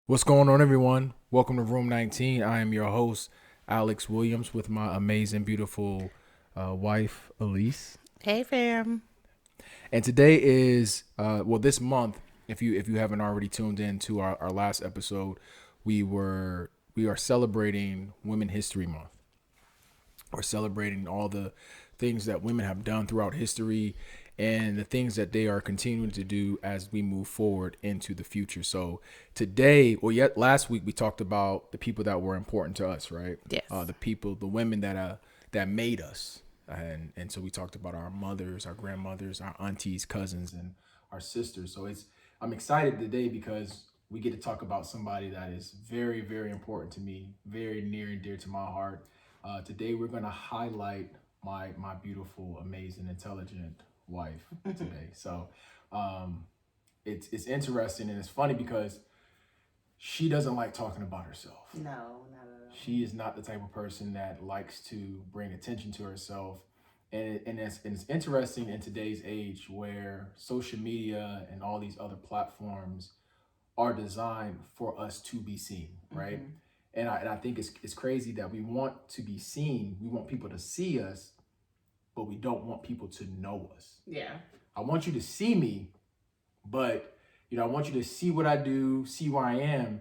What's going on, everyone? Welcome to Room 19. I am your host, Alex Williams, with my amazing, beautiful wife, Elysse. Hey fam. And today is, this month, if you haven't already tuned in to our last episode, we are celebrating Women History Month. We're celebrating all the things that women have done throughout history and the things that they are continuing to do as we move forward into the future. So today, or yet last week, we talked about the people that were important to us, right? Yes. The people, the women that made us, and so we talked about our mothers, our grandmothers, our aunties, cousins, and our sisters. So I'm excited today because we get to talk about somebody that is very, very important to me, very near and dear to my heart. Today we're gonna highlight my beautiful, amazing, intelligent wife today. So um, it's interesting and it's funny because she doesn't like talking about herself. No, not at all. She is not the type of person that likes to bring attention to herself. And it's interesting in today's age where social media and all these other platforms are designed for us to be seen, right? Mm-hmm. And I think it's crazy that we want to be seen. We want people to see us, but we don't want people to know us. Yeah. I want you to see me, but I want you to see what I do, see where I am,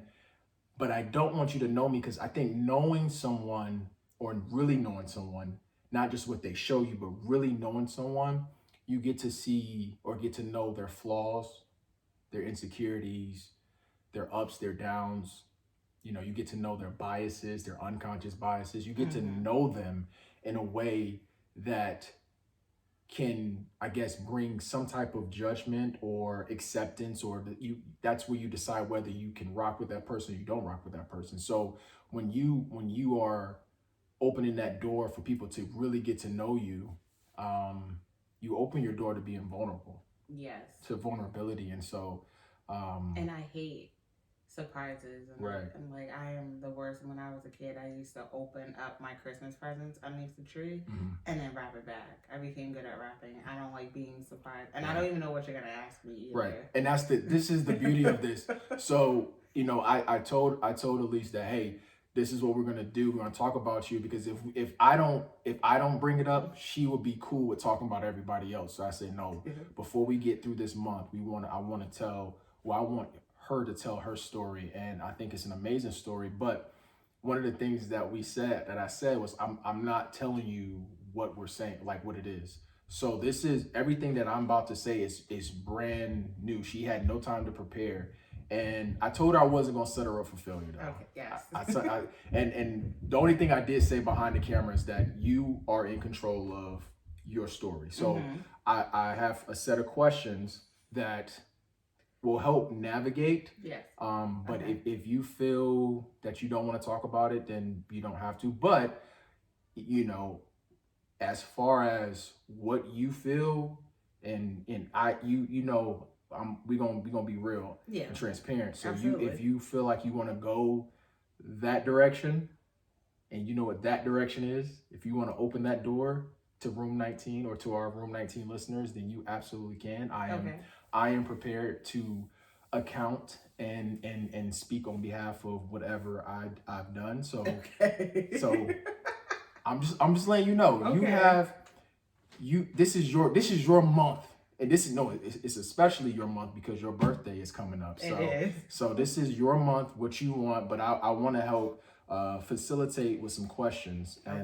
but I don't want you to know me because I think knowing someone or really knowing someone, not just what they show you, but really knowing someone, you get to see or get to know their flaws, their insecurities, their ups, their downs. You get to know their biases, their unconscious biases. You get to Mm-hmm. know them in a way that can, I guess, bring some type of judgment or acceptance, or that's where you decide whether you can rock with that person or you don't rock with that person. So when you are opening that door for people to really get to know you, you open your door to being vulnerable, Yes. to vulnerability. And so And I hate surprises right. and like I am the worst. When I was a kid, I used to open up my Christmas presents underneath the tree Mhm. and then wrap it back. I became good at wrapping. I don't like being surprised. And I don't Right. even know what you're gonna ask me Right. either. And this is the beauty of this. So, I told Elise that, hey, this is what we're gonna do. We're gonna talk about you because if I don't bring it up, she would be cool with talking about everybody else. So I said, no, before we get through this month, I want to tell, well, I want her to tell her story. And I think it's an amazing story. But one of the things that I said was I'm not telling you what we're saying, like what it is. So this is everything that I'm about to say is brand new. She had no time to prepare, and I told her I wasn't gonna set her up for failure though. Okay, yes. And the only thing I did say behind the camera is that you are in control of your story. So Mm-hmm. I have a set of questions that will help navigate. Yes. But Okay. if you feel that you don't want to talk about it, then you don't have to. But you know, as far as what you feel, and we gonna be real Yeah. and transparent. So if Absolutely. you feel like you want to go that direction, and you know what that direction is, if you want to open that door to Room 19 or to our Room 19 listeners, then you absolutely can. Okay. I am prepared to account and speak on behalf of whatever I've done. Okay. So I'm just letting you know, you Okay. have you this is your month. And this is no it's especially your month because your birthday is coming up. It So is. this is your month, what you want, but I want to help facilitate with some questions, Okay.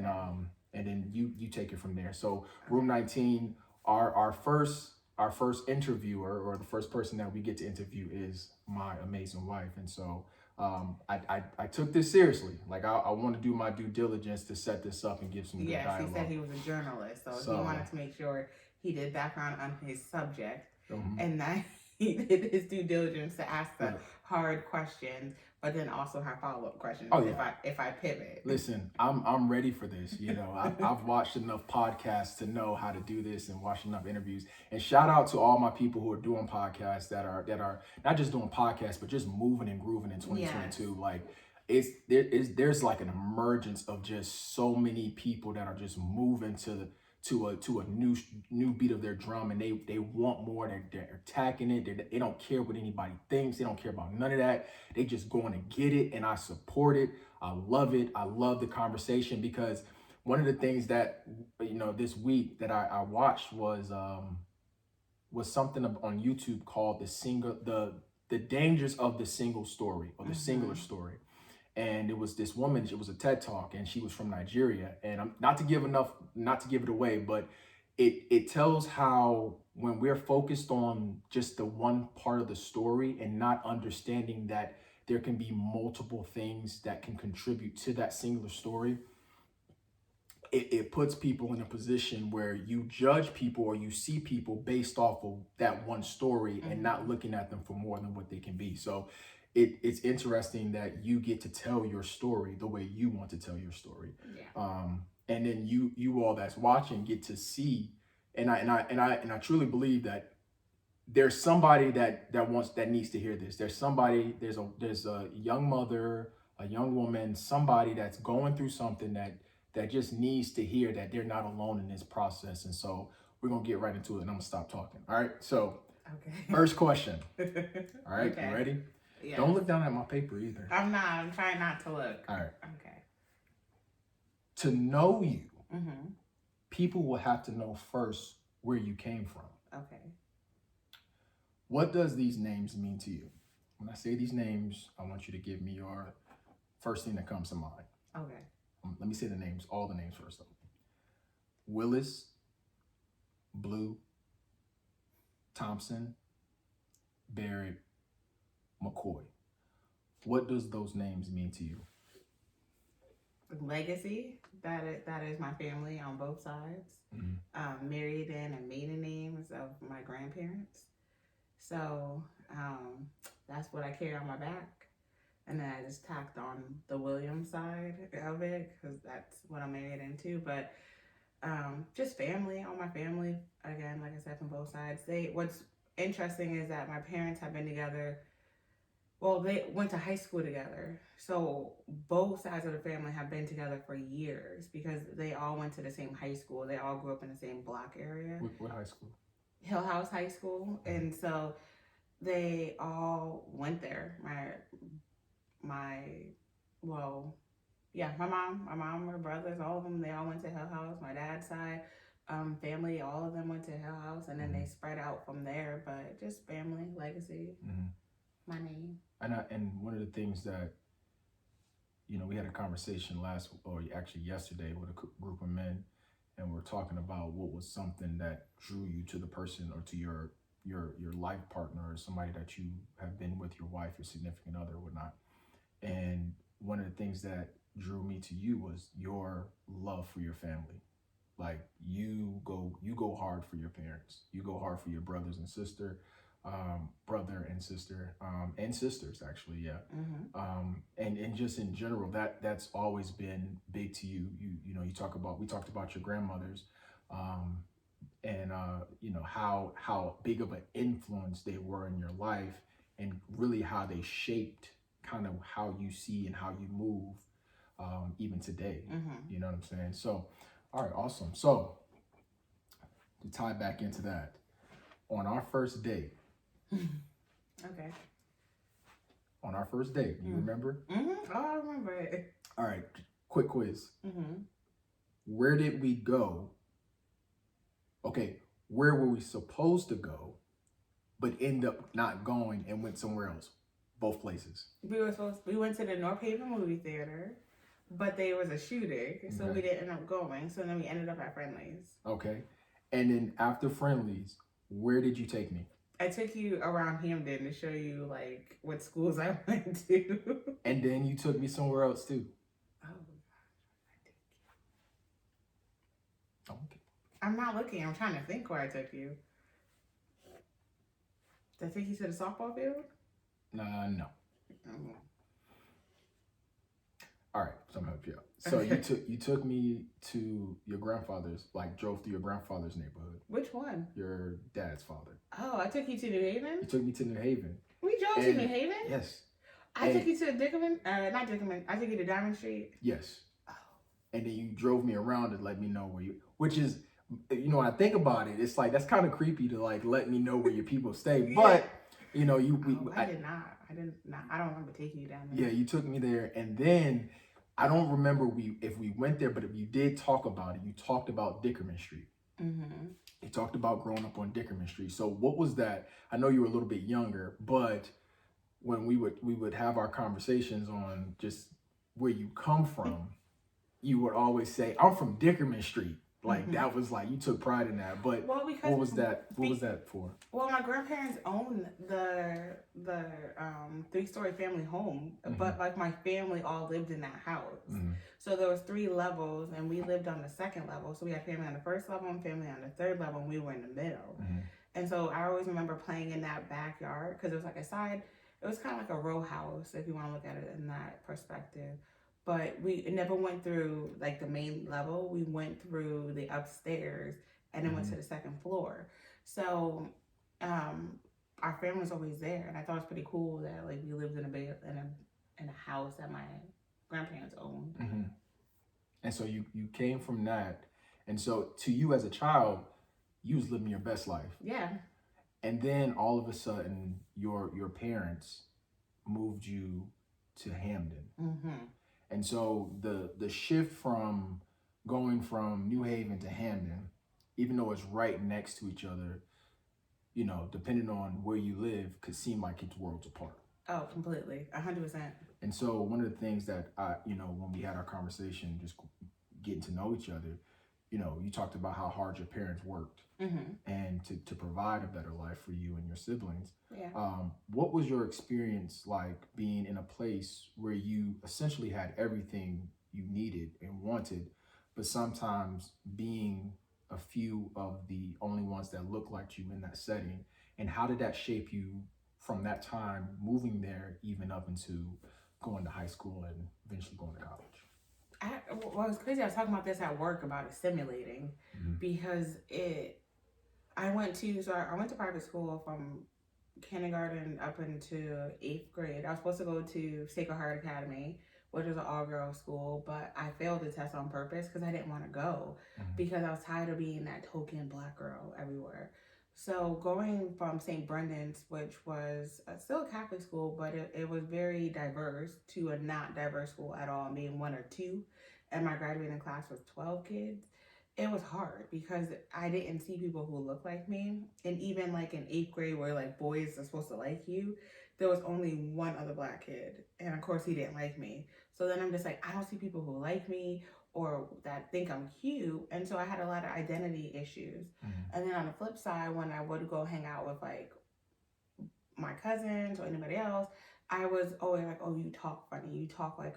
and then you take it from there. So Room 19, our first interviewer, or the first person that we get to interview, is my amazing wife. And so I took this seriously. Like I want to do my due diligence to set this up and give some good Yes, he said dialogue. he was a journalist, so he So wanted to make sure he did background on his subject um, and that he did his due diligence to ask the right. hard questions, but then also have follow up questions Oh if yeah. I pivot. Listen, I'm ready for this. I've watched enough podcasts to know how to do this and watched enough interviews. And shout out to all my people who are doing podcasts that are not just doing podcasts, but just moving and grooving in Yes. 2022. Like there's like an emergence of just so many people that are just moving to a new beat of their drum, and they want more. They're attacking it. They don't care what anybody thinks. They don't care about none of that. They just going to get it, and I support it. I love it. I love the conversation, because one of the things that this week that I watched was something on YouTube called the dangers of the single story, or the singular story. And it was this woman, it was a TED talk, and she was from Nigeria. And I'm not to give it away, but it tells how when we're focused on just the one part of the story and not understanding that there can be multiple things that can contribute to that singular story, it puts people in a position where you judge people, or you see people based off of that one story, and not looking at them for more than what they can be. So it's interesting that you get to tell your story the way you want to tell your story. Yeah. And then you all that's watching get to see, and I truly believe that there's somebody that needs to hear this. There's a young mother, a young woman, somebody that's going through something that just needs to hear that they're not alone in this process. And so we're gonna get right into it, and I'm gonna stop talking. All right. So first question. All right, okay. You ready? Yeah. Don't look down at my paper either. I'm not. I'm trying not to look. All right. Okay. To know you, people will have to know first where you came from. Okay. What does these names mean to you? When I say these names, I want you to give me your first thing that comes to mind. Okay. Let me say the names, all the names first, though. Willis, Blue, Thompson, Barrett, McCoy. What does those names mean to you? Legacy. That is my family on both sides. Married in and maiden names of my grandparents. So that's what I carry on my back. And then I just tacked on the Williams side of it, because that's what I'm married into. But just family, all my family, again, like I said, from both sides. What's interesting is that my parents have been together. Well, they went to high school together. So both sides of the family have been together for years, because they all went to the same high school. They all grew up in the same block area. What high school? Hill House High School. And so they all went there. My mom, her brothers, all of them, they all went to Hill House. My dad's side, family, all of them went to Hill House, and then they spread out from there. But just family, legacy, my name. And one of the things that, we had a conversation yesterday with a group of men, and we're talking about what was something that drew you to the person, or to your life partner, or somebody that you have been with, your wife, your significant other, or whatnot. And one of the things that drew me to you was your love for your family. Like you go hard for your parents. You go hard for your brother and sister, and sisters, actually, yeah. And just in general, that's always been big to you. We talked about your grandmothers, and how big of an influence they were in your life, and really how they shaped kind of how you see and how you move, even today. You know what I'm saying? So, all right, awesome. So to tie back into that, on our first date. Okay. On our first date, you remember? Oh, I remember it. All right, quick quiz. Where did we go? Okay, where were we supposed to go, but end up not going and went somewhere else? Both places. We went to the North Haven movie theater, but there was a shooting, so we didn't end up going. So then we ended up at Friendly's. Okay, and then after Friendly's, where did you take me? I took you around Hamden to show you like what schools I went to. And then you took me somewhere else too. Oh, okay. I'm not looking. I'm trying to think where I took you. Did I take you to the softball field? No. Oh. All right, so I'm gonna help you out. So you took me to your grandfather's, like drove through your grandfather's neighborhood. Which one? Your dad's father. Oh, I took you to New Haven? You took me to New Haven. We drove to New Haven? Yes. I took you to Dickerman, not Dickerman, I took you to Diamond Street? Yes. Oh. And then you drove me around and let me know where you, which is you know, when I think about it, it's like that's kind of creepy to like let me know where your people stay. Yeah. But you know, Oh, I did not. I didn't. Not, I don't remember taking you down yeah, there. you took me there, and then I don't remember if we went there, but if you did talk about it, you talked about Dickerman Street. Mm-hmm. You talked about growing up on Dickerman Street. So what was that? I know you were a little bit younger, but when we would have our conversations on just where you come from, you would always say, "I'm from Dickerman Street." Like Mm-hmm. that was like you took pride in that. But Well, because what was that? What was that for? well, my grandparents owned the 3-story family home, Mm-hmm. but like my family all lived in that house. Mm-hmm. So there was 3 levels, and we lived on the second level. So we had family on the first level and family on the third level, and we were in the middle. Mm-hmm. And so I always remember playing in that backyard because it was like a side. It was kind of like a row house if you want to look at it in that perspective. But we never went through like the main level. We went through the upstairs and then went Mm-hmm. to the second floor. So um, our family was always there, and I thought it was pretty cool that like we lived in a house that my grandparents owned. Mm-hmm. And so you came from that, and so to you as a child, you was living your best life, Yeah. and then all of a sudden, your parents moved you to Hamden, Mm-hmm. and so the shift from going from New Haven to Hamden, even though it's right next to each other, you know, depending on where you live, could seem like it's worlds apart. Oh, completely, 100%. And so one of the things that I, you know, when we had our conversation, just getting to know each other, you know, you talked about how hard your parents worked Mm-hmm. and to provide a better life for you and your siblings. Yeah. What was your experience like being in a place where you essentially had everything you needed and wanted, but sometimes being a few of the only ones that look like you in that setting? And how did that shape you from that time moving there, even up into going to high school and eventually going to college? Well, it's crazy. I was talking about this at work about assimilating Mm-hmm. because I went to private school from kindergarten up into 8th grade. I was supposed to go to Sacred Heart Academy, which was an all girls school, but I failed the test on purpose because I didn't want to go Mm-hmm. because I was tired of being that token black girl everywhere. So going from St. Brendan's, which was still a Catholic school, but it was very diverse, to a not diverse school at all, being one or two, and my graduating class was 12 kids. It was hard because I didn't see people who looked like me. And even like in 8th grade, where like boys are supposed to like you, there was only one other black kid. And of course, he didn't like me. So then I'm just like, I don't see people who like me or that think I'm cute. And so I had a lot of identity issues. Mm-hmm. And then on the flip side, when I would go hang out with like my cousins or anybody else, I was always like, "Oh, you talk funny. You talk like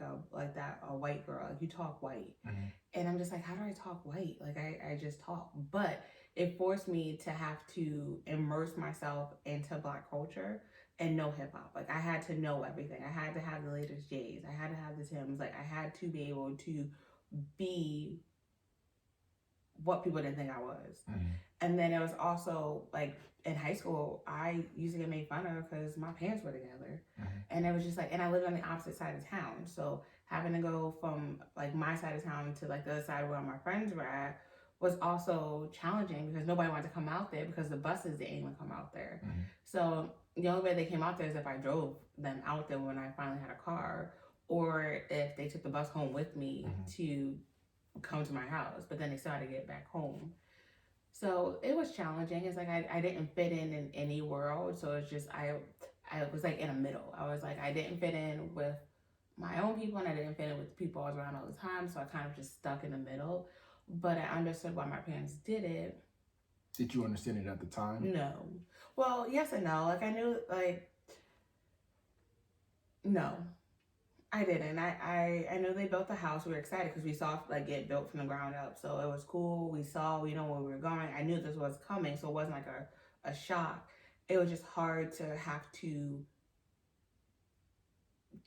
that a white girl. Like you talk white." Mm-hmm. And I'm just like, "How do I talk white? Like I just talk." But it forced me to have to immerse myself into black culture and know hip hop. Like I had to know everything. I had to have the latest J's. I had to have the Timbs. Like I had to be able to be what people didn't think I was. Mm-hmm. And then it was also like in high school, I used to get made fun of because my parents were together. Mm-hmm. And it was just like, and I lived on the opposite side of town. So having to go from like my side of town to like the other side where my friends were at was also challenging because nobody wanted to come out there because the buses didn't even come out there. Mm-hmm. So the only way they came out there is if I drove them out there when I finally had a car, or if they took the bus home with me Mm-hmm. to come to my house, but then they still had to get back home. So it was challenging. It's like I didn't fit in any world. So it's just I was like in the middle. I was like I didn't fit in with my own people and I didn't fit in with the people I was around all the time. So I kind of just stuck in the middle. But I understood why my parents did it. Did you understand it at the time? No. Well, yes and no. Like I knew like no. I didn't. I know they built the house. We were excited because we saw it, like get built from the ground up. So it was cool. We know where we were going. I knew this was coming, so it wasn't like a shock. It was just hard to have to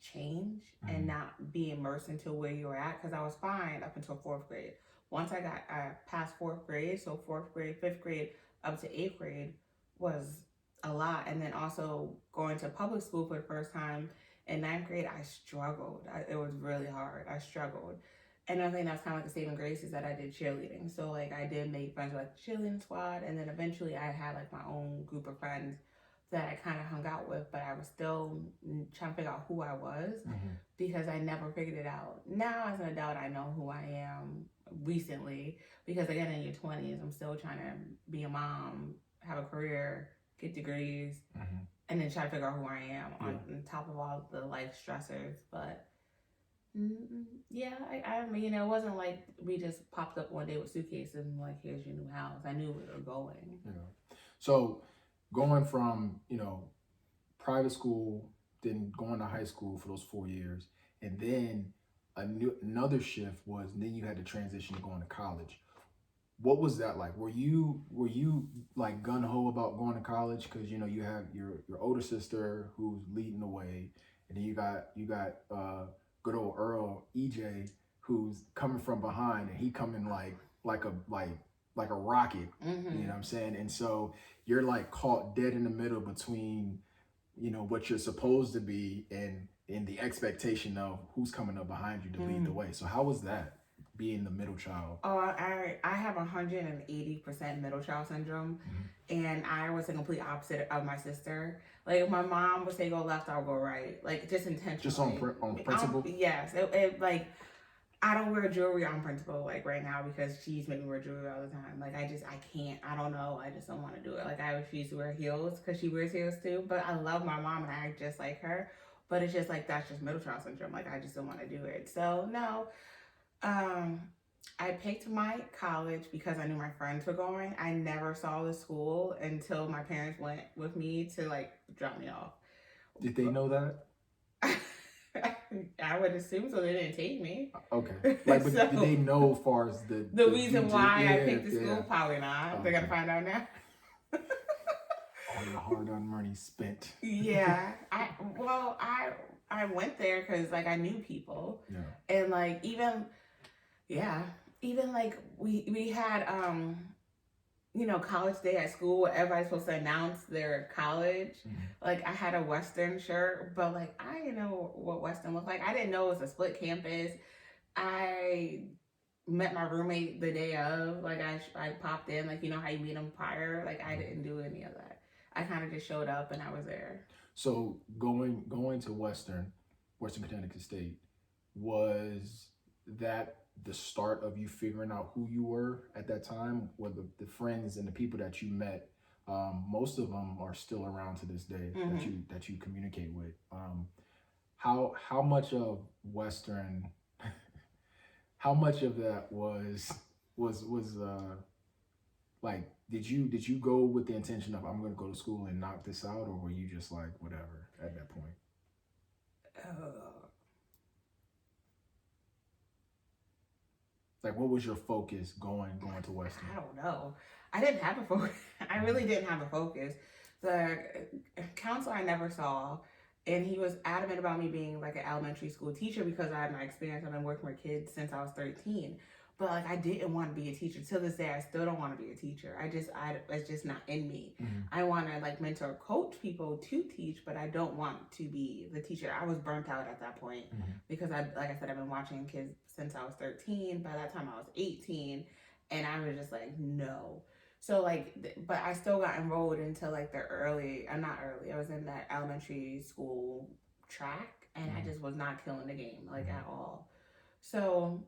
change and Mm-hmm. not be immersed into where you were at because I was fine up until 4th grade. Once I got past 4th grade, so 4th grade, 5th grade, up to 8th grade was a lot. And then also going to public school for the first time in 9th grade, I struggled. It was really hard. I struggled. And I think that's kind of like the saving grace is that I did cheerleading. So like I did make friends with like the cheerleading squad, and then eventually I had like my own group of friends that I kind of hung out with, but I was still trying to figure out who I was because I never figured it out. Now as an adult, I know who I am recently because again in your 20s, I'm still trying to be a mom, have a career, get degrees, and then try to figure out who I am on top of all the life stressors. But yeah, I mean, you know, it wasn't like we just popped up one day with suitcases and like, here's your new house. I knew we were going. Yeah. So going from, you know, private school, then going to high school for those 4 years, and then another shift was then you had to transition to going to college. What was that like? Were you like gun ho about going to college because you know you have your older sister who's leading the way, and then you got good old Earl EJ who's coming from behind, and he coming like a rocket. You know what I'm saying? And so you're like caught dead in the middle between you know what you're supposed to be and in the expectation of who's coming up behind you to lead the way. So how was that? Being the middle child? Oh, I have 180% middle child syndrome, and I was the complete opposite of my sister. Like if my mom would say go left, I'll go right. Like just intentionally. Just on principle. Yes, it like I don't wear jewelry on principle like right now because she's making me wear jewelry all the time. Like I can't. I don't know. I just don't want to do it. Like I refuse to wear heels because she wears heels too. But I love my mom and I act just like her. But it's just like that's just middle child syndrome. Like I just don't want to do it. So no. I picked my college because I knew my friends were going. I never saw the school until my parents went with me to like drop me off. Did they know that? I would assume so. They didn't take me. Okay. Like, but did they know as far as the reason why I picked the school? Probably not. Okay. They're gonna find out now. All your hard-earned money spent. Yeah. I went there because like I knew people. Yeah. And like even like we had you know, college day at school where everybody's supposed to announce their college. Like I had a Western shirt, but like I didn't know what Western looked like. I didn't know it was a split campus. I met my roommate the day of. Like I popped in, like you know how you meet them prior. Like I didn't do any of that. I kind of just showed up and I was there. So going to Western Connecticut State, was that the start of you figuring out who you were at that time? Were the friends and the people that you met, most of them are still around to this day that you communicate with. How much of Western, how much of that was like, did you go with the intention of I'm going to go to school and knock this out, or were you just like whatever at that point? Like, what was your focus going to Western? I don't know. I didn't have a focus. I really didn't have a focus. The counselor I never saw, and he was adamant about me being like an elementary school teacher because I had my experience. I've been working with kids since I was 13. But like I didn't want to be a teacher. To this day, I still don't want to be a teacher. It's just not in me. I want to like mentor, coach people to teach, but I don't want to be the teacher. I was burnt out at that point because like I said, I've been watching kids since I was 13. By that time, I was 18, and I was just like, no. So like, but I still got enrolled into like I was in that elementary school track, and I just was not killing the game like at all. So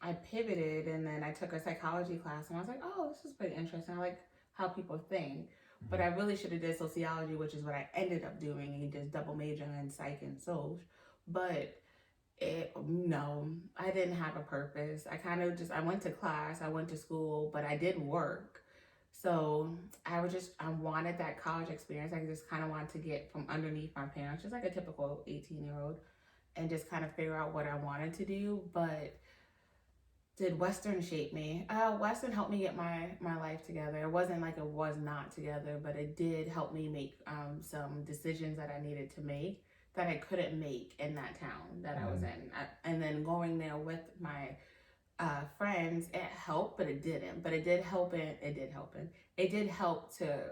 I pivoted, and then I took a psychology class, and I was like, oh, this is pretty interesting. I like how people think. But I really should have did sociology, which is what I ended up doing, and just double majoring in psych and social. But no, I didn't have a purpose. I went to class, I went to school, but I did work. So I wanted that college experience. I just kind of wanted to get from underneath my parents, just like a typical 18-year-old, and just kind of figure out what I wanted to do. But did Western shape me? Western helped me get my life together. It wasn't like it was not together, but it did help me make some decisions that I needed to make that I couldn't make in that town that I was in. And then going there with my friends, it helped, but it didn't. But it did help. It did help to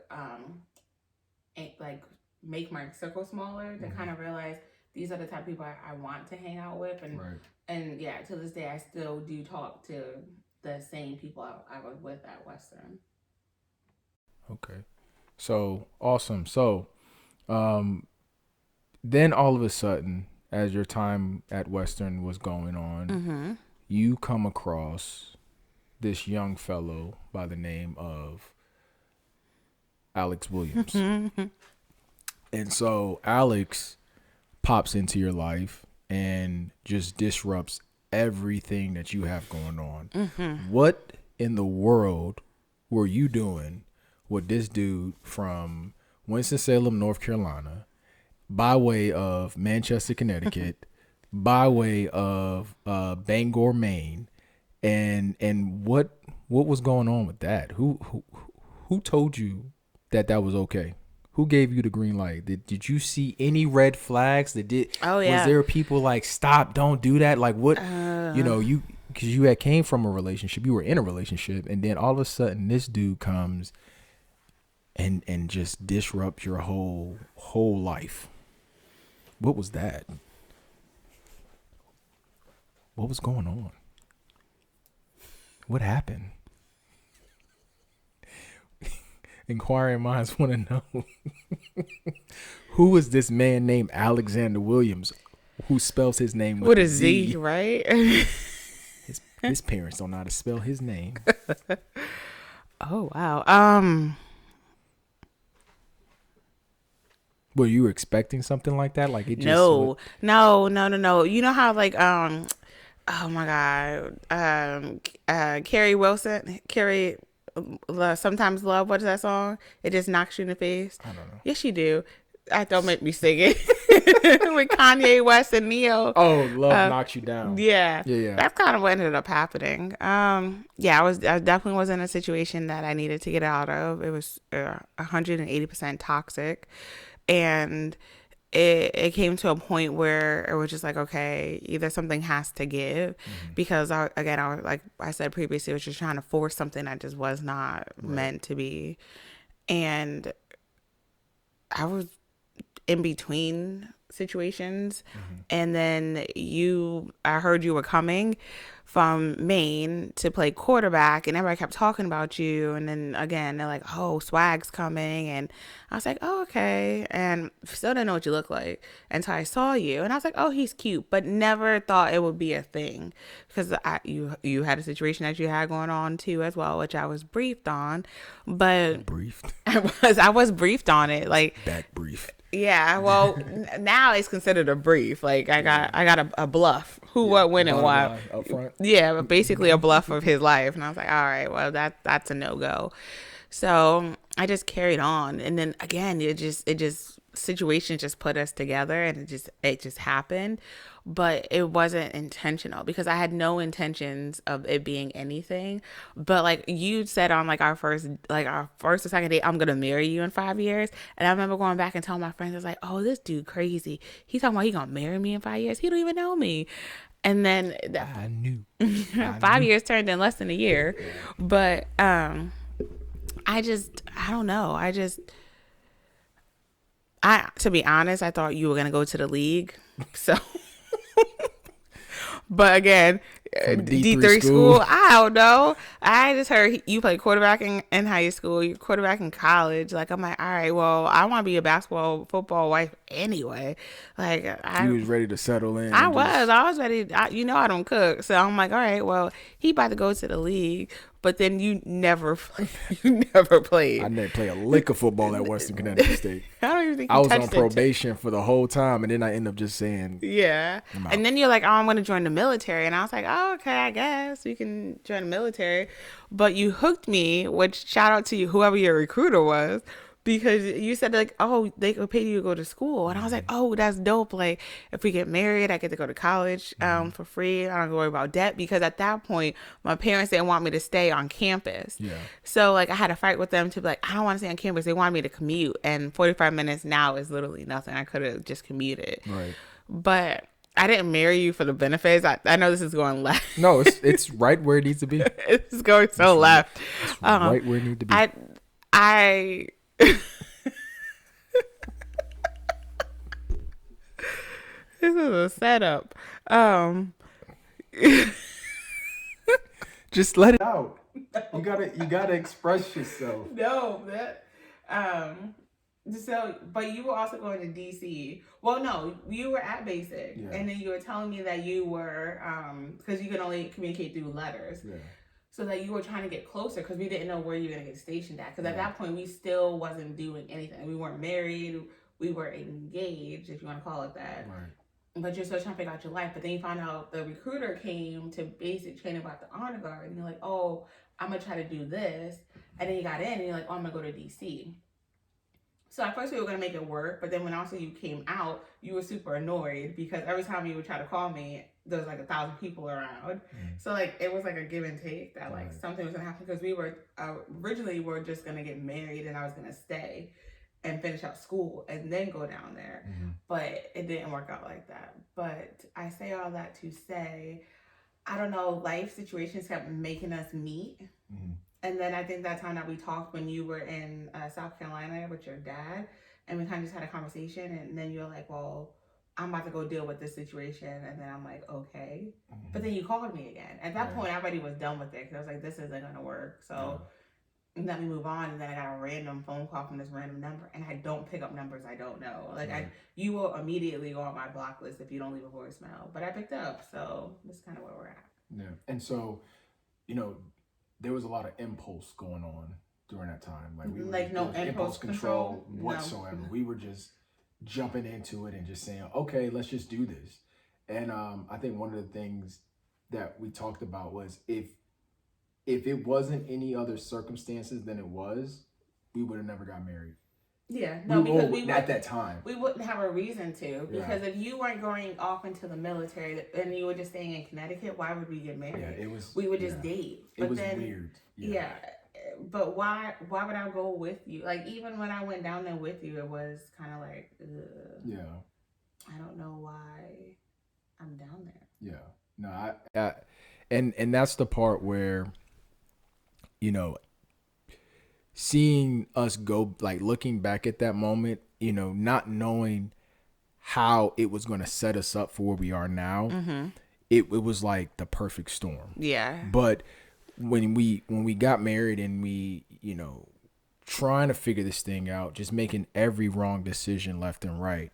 like make my circle smaller, to kind of realize these are the type of people I want to hang out with. And yeah, to this day, I still do talk to the same people I was with at Western. Okay. So awesome. So um, then all of a sudden, as your time at Western was going on, you come across this young fellow by the name of Alex Williams. And so Alex pops into your life and just disrupts everything that you have going on. What in the world were you doing with this dude from Winston-Salem, North Carolina, by way of Manchester, Connecticut, by way of Bangor, Maine, and what was going on with that? Who told you that was okay? Who gave you the green light? Did you see any red flags? Was there people like, stop, don't do that? Like what? You because you had came from a relationship, you were in a relationship, and then all of a sudden this dude comes and just disrupts your whole life. What was that? What was going on? What happened? Inquiring minds want to know. Who is this man named Alexander Williams who spells his name with a Z, right? His parents don't know how to spell his name. Oh, wow. Were you expecting something like that? Like it just No. You know how like oh my God, Carrie Sometimes Love, what is that song? It just knocks you in the face. I don't know. Yes, you do. Don't make me sing it. With Kanye West and Neo. Oh, Love Knocks You Down. Yeah. That's kind of what ended up happening. I definitely was in a situation that I needed to get out of. It was 180% toxic. And it came to a point where it was just like, okay, either something has to give, because I like I said previously, I was just trying to force something that just was not meant to be. And I was in between situations, and then I heard you were coming from Maine to play quarterback, and everybody kept talking about you. And then again, they're like, oh, Swag's coming. And I was like, oh, okay. And still didn't know what you look like until I saw you. And I was like, oh, he's cute, but never thought it would be a thing, because you had a situation that you had going on too as well, which I was briefed on. But I was briefed on it, like back briefed. Yeah, well, now it's considered a brief. Like I got a bluff, who, what, when, and why. Up front. Yeah, but basically a bluff of his life, and I was like, all right, well, that's a no go. So I just carried on, and then again, it just situations just put us together, and it just happened. But it wasn't intentional, because I had no intentions of it being anything. But like you said on our first or second date, I'm gonna marry you in 5 years. And I remember going back and telling my friends, I was like, oh, this dude crazy. He's talking about he gonna marry me in 5 years. He don't even know me. And then I knew 5 years turned in less than a year. But I don't know. To be honest, I thought you were gonna go to the league. So but again, D3 school, I don't know. I just heard you play quarterback in high school, you quarterback in college. Like, I'm like, all right, well, I want to be a football wife anyway. Like, you was ready to settle in. I was ready. I don't cook. So I'm like, all right, well, he about to go to the league. But then you never played. I didn't play a lick of football at Western Connecticut State. I don't even think I was on probation for the whole time, and then I end up just saying, yeah. And then you're like, oh, I'm going to join the military. And I was like, oh, okay, I guess you can join the military. But you hooked me, which shout out to you, whoever your recruiter was, because you said like, oh, they could pay you to go to school. And I was like, oh, that's dope. Like, if we get married, I get to go to college for free. I don't have to worry about debt, because at that point, my parents didn't want me to stay on campus. Yeah. So like I had to fight with them to be like, I don't want to stay on campus. They wanted me to commute, and 45 minutes now is literally nothing. I could have just commuted. Right. But I didn't marry you for the benefits. I know this is going left. No, it's right where it needs to be. It's going so left. It's right where it needs to be. This is a setup. Just let it out. You gotta express yourself. No, that so but you were also going to DC. Well, no, you were at basic, Yeah. and then you were telling me that you were because you can only communicate through letters. Yeah. So that you were trying to get closer because we didn't know where you were gonna get stationed at. Because at Yeah. that point we still wasn't doing anything. We weren't married. We were engaged, if you want to call it that. Right. But you're still trying to figure out your life. But then you find out the recruiter came to basic training about the honor guard, and you're like, oh, I'm gonna try to do this. And then you got in, and you're like, oh, I'm gonna go to DC. So at first we were gonna make it work, but then when also you came out, you were super annoyed because every time you would try to call me, there was like 1,000 people around. So like it was like a give and take that like something was gonna happen because we were originally were just gonna get married and I was gonna stay and finish out school and then go down there. But it didn't work out like that. But I say all that to say, I don't know, life situations kept making us meet. And then I think that time that we talked when you were in South Carolina with your dad, and we kind of just had a conversation, and then you're like, well, I'm about to go deal with this situation. And then I'm like, okay. But then you called me again. At that point, I already was done with it because I was like, this isn't going to work. So let me move on. And then I got a random phone call from this random number, and I don't pick up numbers I don't know. Like you will immediately go on my block list if you don't leave a voicemail. But I picked up, so that's kind of where we're at. Yeah, and so, you know, there was a lot of impulse going on during that time. Like we were like no impulse control whatsoever. No. We were just jumping into it and just saying, okay, let's just do this. And I think one of the things that we talked about was if it wasn't any other circumstances than it was, we would have never got married. Yeah, no, because we at that time we wouldn't have a reason to. Because if you weren't going off into the military and you were just staying in Connecticut, why would we get married? Yeah, it was. We would just date. But it was then, weird. Yeah, but why would I go with you? Like even when I went down there with you, it was kind of like, ugh, I don't know why I'm down there. Yeah, no, and that's the part where, you know, seeing us go, like looking back at that moment, you know, not knowing how it was going to set us up for where we are now, it was like the perfect storm. Yeah. But when we got married and we, you know, trying to figure this thing out, just making every wrong decision left and right,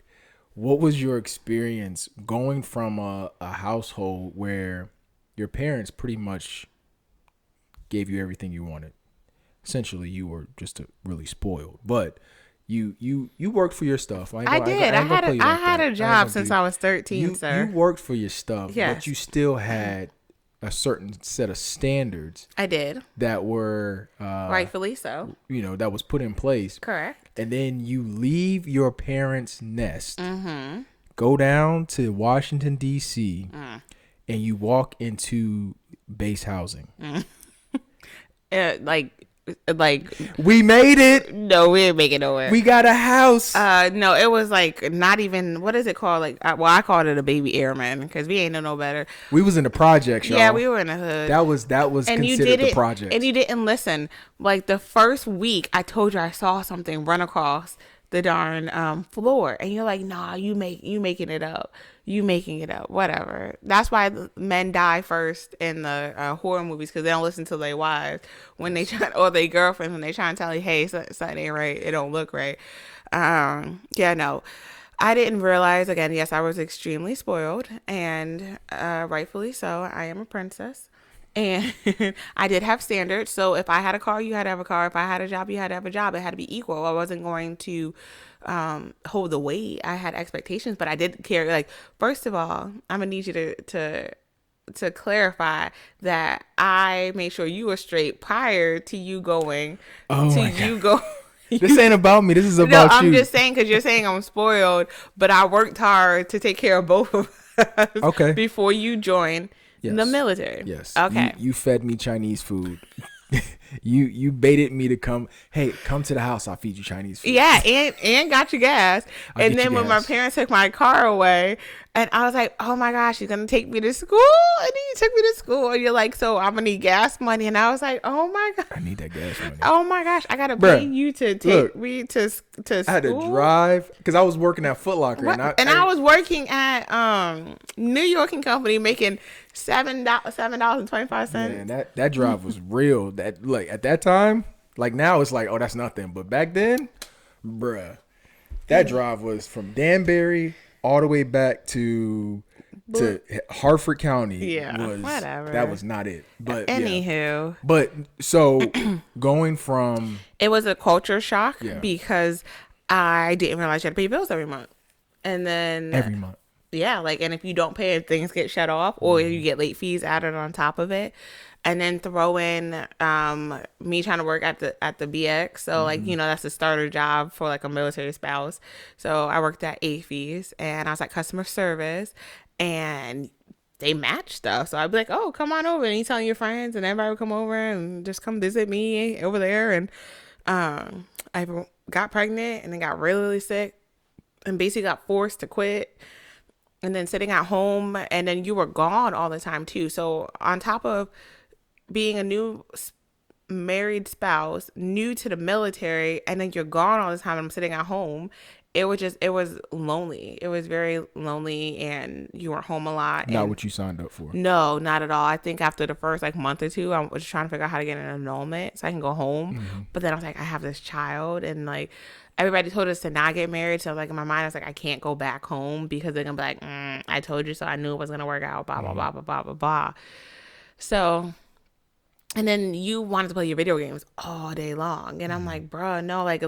what was your experience going from a household where your parents pretty much gave you everything you wanted? Essentially, you were just really spoiled, but you worked for your stuff. I did. I had a job since I was 13, sir. You worked for your stuff, yes. But you still had a certain set of standards. I did. That were rightfully so. You know, that was put in place. Correct. And then you leave your parents' nest, go down to Washington D.C., and you walk into base housing. Like we made it. No, we didn't make it nowhere. We got a house. No, it was like not even, what is it called? Like, I called it a baby airman because we ain't know no better. We was in the projects, y'all. Yeah, we were in the hood. That was and considered the project. And you didn't listen. Like the first week, I told you I saw something run across the darn floor, and you're like, nah, you making it up. You making it up, whatever. That's why men die first in the horror movies, because they don't listen to their wives when they try, or their girlfriends when they try and tell you, hey, something ain't right, it don't look right. Yeah, no, I didn't realize. Again, yes, I was extremely spoiled, and rightfully so. I am a princess, and I did have standards. So if I had a car, you had to have a car. If I had a job, you had to have a job. It had to be equal. I wasn't going to hold the weight. I had expectations, but I did care. Like, first of all, I'm gonna need you to clarify that I made sure you were straight prior to you going. This ain't about me. This is about you. I'm just saying, because you're saying I'm spoiled, but I worked hard to take care of both of us. Okay. Before you joined the military. Yes. Okay. You fed me Chinese food. You baited me to come. Hey, come to the house. I'll feed you Chinese food. Yeah, and got you gas. I'll And get then you when my gas. parents took my car away, and I was like, oh my gosh, you're gonna take me to school? And then you took me to school, and you're like, so I'm gonna need gas money. And I was like, oh my god, I need that gas money. oh my gosh, I gotta pay Bruh, you to take look, me to school. I had to drive because I was working at Foot Locker, What? And I was working at New York and Company making $7.25. man, that drive was real. That like at that time, like now it's like, oh, that's nothing. But back then, bruh, that drive was from Danbury all the way back to Hartford County. Yeah, was, whatever. That was not it. But yeah. Anywho, But so going from it was a culture shock Yeah. because I didn't realize you had to pay bills every month. And then every month. yeah, like, and if you don't pay, things get shut off, or you get late fees added on top of it. And then throw in me trying to work at the BX. So like, you know, that's a starter job for like a military spouse. So I worked at AFES and I was like customer service, and they match stuff. So I'd be like, oh, come on over. And you telling your friends, and everybody would come over and just come visit me over there. And I got pregnant and then got really, really sick and basically got forced to quit. And then sitting at home, and then you were gone all the time too. So on top of being a new married spouse, new to the military, and then you're gone all the time, and I'm sitting at home, it was lonely. It was very lonely, and you were home a lot. Not what you signed up for. No, not at all. I think after the first like month or two, I was trying to figure out how to get an annulment so I can go home. But then I was like, I have this child, and like everybody told us to not get married. So like in my mind, I was like, I can't go back home because they're gonna be like, I told you so. I knew it was gonna work out. Blah blah blah blah blah blah blah. So. And then you wanted to play your video games all day long. And I'm like, bro, no, like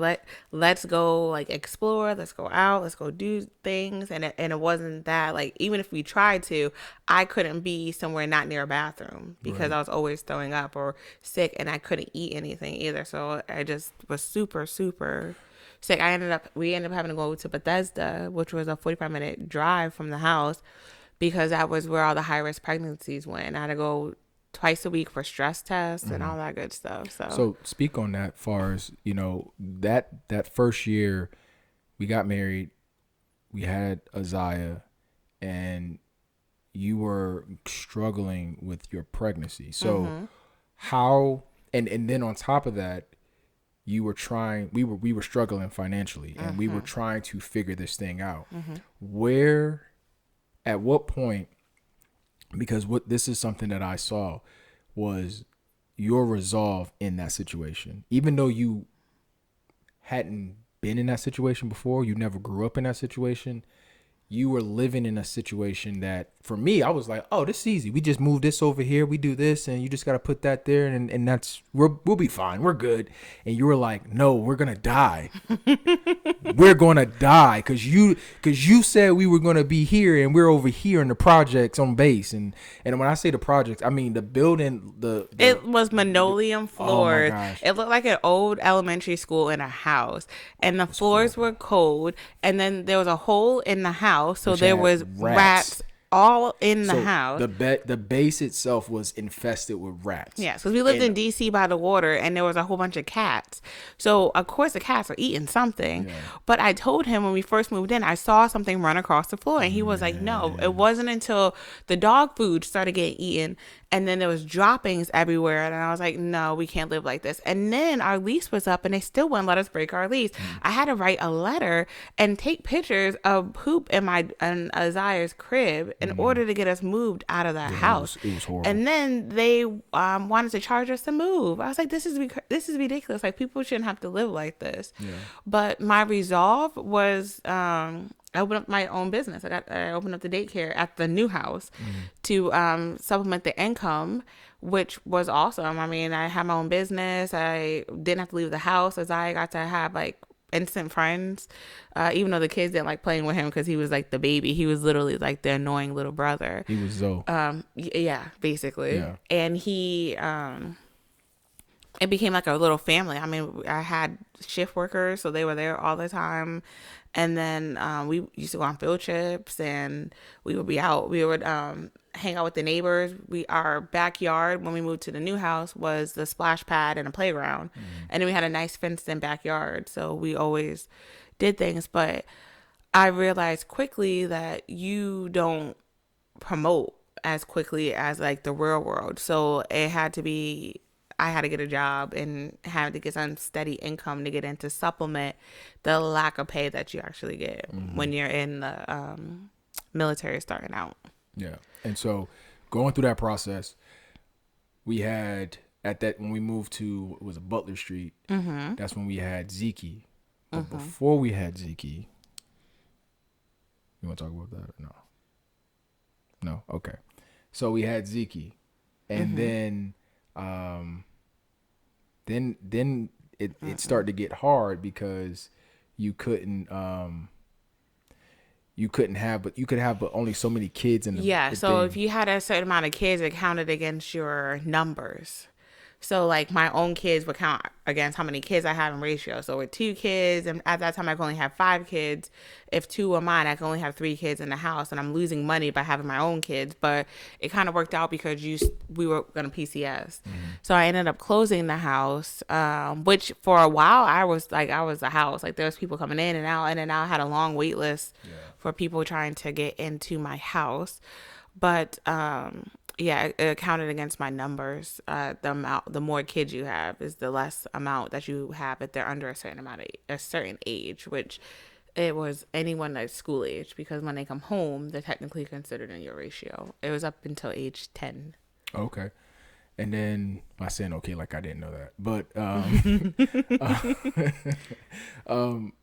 let's go like explore, let's go out, let's go do things. And it wasn't that, like, even if we tried to, I couldn't be somewhere not near a bathroom because I was always throwing up or sick, and I couldn't eat anything either. So I just was super, super sick. We ended up having to go to Bethesda, which was a 45-minute drive from the house, because that was where all the high risk pregnancies went. I had to go twice a week for stress tests and all that good stuff. So speak on that, far as you know, that first year we got married, we had Isaiah, and you were struggling with your pregnancy. So how, and then on top of that, you were trying, we were struggling financially, and we were trying to figure this thing out. Where, at what point, because this is something that I saw, was your resolve in that situation. Even though you hadn't been in that situation before, you never grew up in that situation, you were living in a situation that, for me, I was like, oh, this is easy. We just move this over here. We do this, and you just got to put that there, and that's, we'll be fine. We're good. And you were like, no, we're going to die. We're going to die because you said we were going to be here, and we're over here in the projects on base. And when I say the projects, I mean the building. It was linoleum floors. Oh my gosh. It looked like an old elementary school in a house, and the floors were cold. And then there was a hole in the house. So there was rats all in the house. The base itself was infested with rats. Yeah, so we lived in DC by the water, and there was a whole bunch of cats. So of course the cats are eating something. Yeah. But I told him when we first moved in, I saw something run across the floor, and he was like, no, it wasn't until the dog food started getting eaten, and then there was droppings everywhere, and I was like, no, we can't live like this. And then our lease was up, and they still wouldn't let us break our lease. I had to write a letter and take pictures of poop in Isaiah's crib in order to get us moved out of that house. It was horrible. And then they wanted to charge us to move. I was like, this is ridiculous. Like, people shouldn't have to live like this. Yeah. But my resolve was I opened up my own business. I opened up the daycare at the new house to supplement the income, which was awesome. I mean, I had my own business. I didn't have to leave the house, as I got to have like instant friends, even though the kids didn't like playing with him because he was like the baby. He was literally like the annoying little brother. He was Zoe. Yeah, basically. Yeah. And he it became like a little family. I mean, I had shift workers, so they were there all the time. And then we used to go on field trips, and we would be out. We would hang out with the neighbors. Our backyard when we moved to the new house was the splash pad and a playground, and then we had a nice fenced-in backyard. So we always did things. But I realized quickly that you don't promote as quickly as like the real world. So it had to be, I had to get a job and had to get some steady income to get into supplement the lack of pay that you actually get when you're in the military starting out. Yeah. And so going through that process, we had when we moved to, it was a Butler Street. That's when we had Zeke. But before we had Zeke, you want to talk about that or no? No. Okay. So we had Zeke, and then it started to get hard because you couldn't have, but you could have but only so many kids in the So thing. if you had a certain amount of kids, it counted against your numbers. So like my own kids would count against how many kids I have in ratio. So with 2 kids, and at that time I could only have 5 kids. If 2 were mine, I could only have 3 kids in the house, and I'm losing money by having my own kids. But it kind of worked out because we were gonna PCS. So I ended up closing the house, which for a while I was a house. Like there was people coming in and out, and then I had a long wait list for people trying to get into my house. But it counted against my numbers. The more kids you have is the less amount that you have if they're under a certain age, which it was anyone that's school age, because when they come home, they're technically considered in your ratio. It was up until age 10. Okay. And then I said, okay, like I didn't know that. But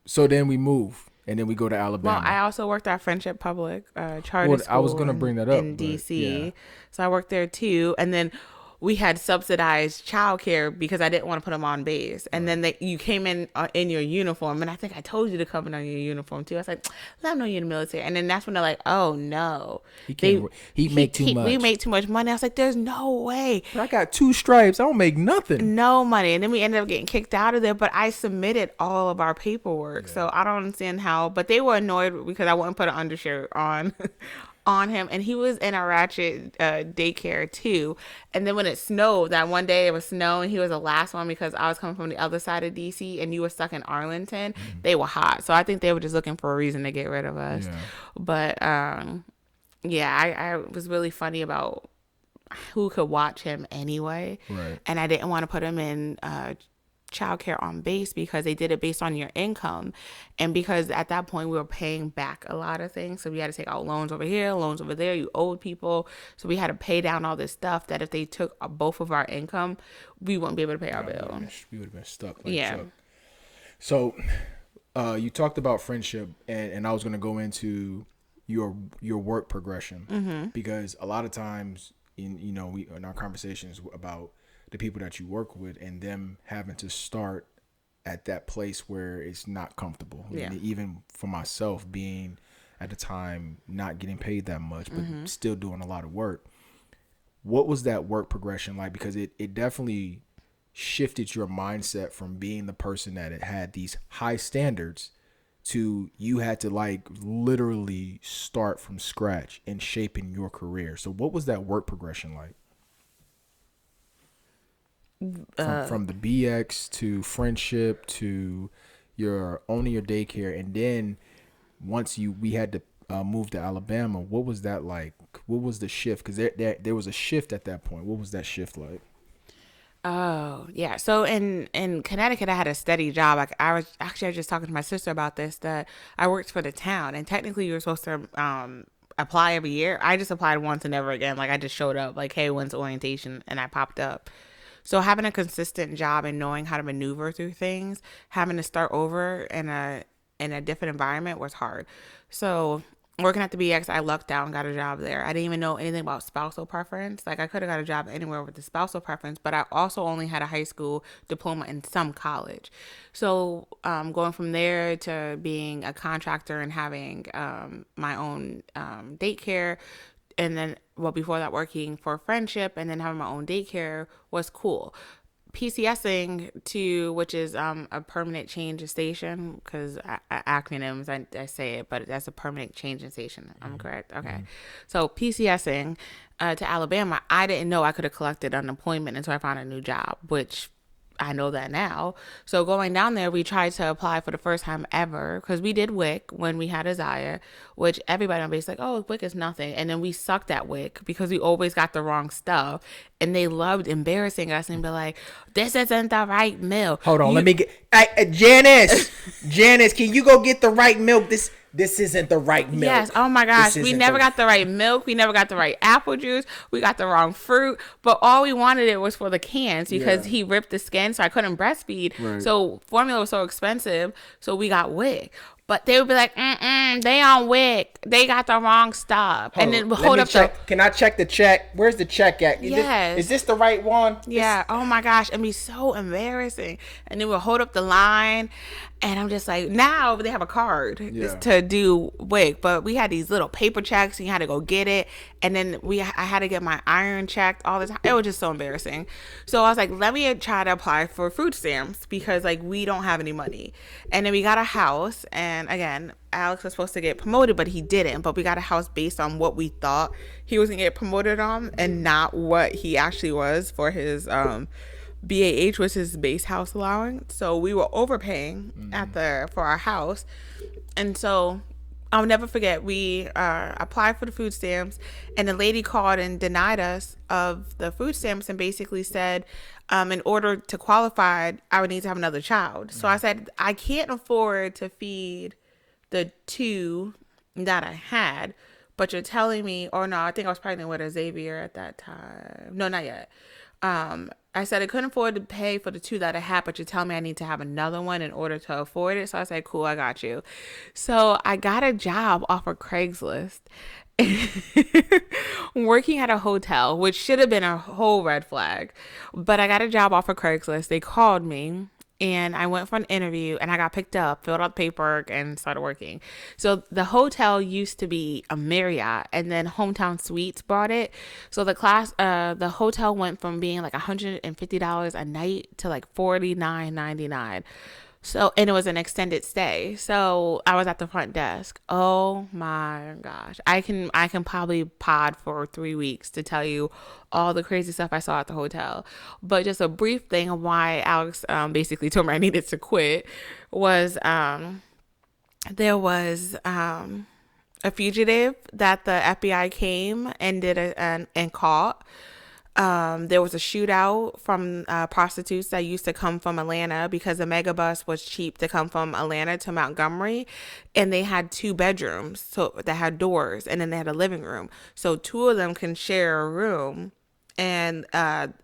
so then we move. And then we go to Alabama. Well, I also worked at Friendship Public Charter School. I was going to bring that up in DC. Yeah. So I worked there too. And then we had subsidized childcare because I didn't want to put them on base. And then you came in your uniform, and I think I told you to come in on your uniform too. I was like, let them know you're in the military. And then that's when they're like, oh no, he make too much. We make too much money. I was like, there's no way. But I got 2 stripes. I don't make nothing. No money. And then we ended up getting kicked out of there. But I submitted all of our paperwork, so I don't understand how. But they were annoyed because I wouldn't put an undershirt on. on him, and he was in a ratchet daycare too. And then when it snowed, that one day it was snow, and he was the last one because I was coming from the other side of DC and you were stuck in Arlington. They were hot, so I think they were just looking for a reason to get rid of us. But I was really funny about who could watch him anyway, right? And I didn't want to put him in childcare on base because they did it based on your income, and because at that point we were paying back a lot of things, so we had to take out loans over here, loans over there. You owed people, so we had to pay down all this stuff that if they took both of our income, we wouldn't be able to pay our bill. We would have been stuck. Chuck. So you talked about friendship, and I was going to go into your work progression, because a lot of times in our conversations about the people that you work with and them having to start at that place where it's not comfortable. Yeah. And even for myself, being at the time not getting paid that much, but still doing a lot of work. What was that work progression like? Because it definitely shifted your mindset from being the person that it had these high standards to you had to like literally start from scratch and shaping your career. So what was that work progression like? From the BX to friendship to your owning your daycare, and then once we had to move to Alabama, what was that like? What was the shift? Because there was a shift at that point. What was that shift like? Oh yeah, so in Connecticut I had a steady job. Like I was just talking to my sister about this, that I worked for the town, and technically you were supposed to apply every year. I just applied once and never again. Like I just showed up like, hey, when's orientation, and I popped up. So having a consistent job and knowing how to maneuver through things, having to start over in a different environment was hard. So working at the BX, I lucked out and got a job there. I didn't even know anything about spousal preference. Like I could have got a job anywhere with the spousal preference, but I also only had a high school diploma and some college. So going from there to being a contractor and having my own daycare, and then before that working for friendship and then having my own daycare was cool. PCSing to, which is a permanent change of station, because acronyms, I say it, but that's a permanent change in station. I'm correct? Okay. So PCSing to Alabama, I didn't know I could have collected unemployment until I found a new job, which I know that now. So going down there, we tried to apply for the first time ever, because we did WIC when we had Isaiah, which everybody on base like, oh, WIC is nothing. And then we sucked at WIC because we always got the wrong stuff. And they loved embarrassing us and be like, this isn't the right milk. Hold on, let me get Janice. Janice, can you go get the right milk? This isn't the right milk. Yes. Oh my gosh. We never got the right milk. We never got the right apple juice. We got the wrong fruit. But all we wanted it was for the cans, because he ripped the skin, so I couldn't breastfeed. Right. So formula was so expensive. So we got WIC. But they would be like, they on WIC. They got the wrong stuff. And then hold up. Can I check the check? Where's the check at? Yes. Is this the right one? Yeah. Oh my gosh. It'd be so embarrassing. And then we'll hold up the line. And I'm just like, now they have a card to do WIC, but we had these little paper checks and you had to go get it. And then I had to get my iron checked all the time. It was just so embarrassing. So I was like, let me try to apply for food stamps, because like we don't have any money. And then we got a house, and again, Alex was supposed to get promoted, but he didn't. But we got a house based on what we thought he was gonna get promoted on, and not what he actually was for his BAH, was his base house allowance. So we were overpaying for our house. And so I'll never forget, we applied for the food stamps, and the lady called and denied us of the food stamps and basically said, in order to qualify, I would need to have another child. So I said, I can't afford to feed the two that I had, but you're telling me, or no, I think I was pregnant with Xavier at that time. No, not yet. I said I couldn't afford to pay for the two that I had, but you're telling me I need to have another one in order to afford it. So I said, cool, I got you. So I got a job off of Craigslist working at a hotel, which should have been a whole red flag. But I got a job off of Craigslist. They called me. And I went for an interview, and I got picked up, filled out the paperwork, and started working. So the hotel used to be a Marriott, and then Hometown Suites bought it. So the hotel went from being like $150 a night to like $49.99. So, and it was an extended stay. So I was at the front desk. Oh my gosh. I can probably pod for 3 weeks to tell you all the crazy stuff I saw at the hotel. But just a brief thing of why Alex basically told me I needed to quit was there was a fugitive that the FBI came and did and caught. There was a shootout from prostitutes that used to come from Atlanta, because the mega bus was cheap to come from Atlanta to Montgomery, and they had 2 bedrooms so that had doors, and then they had a living room, so 2 of them can share a room. And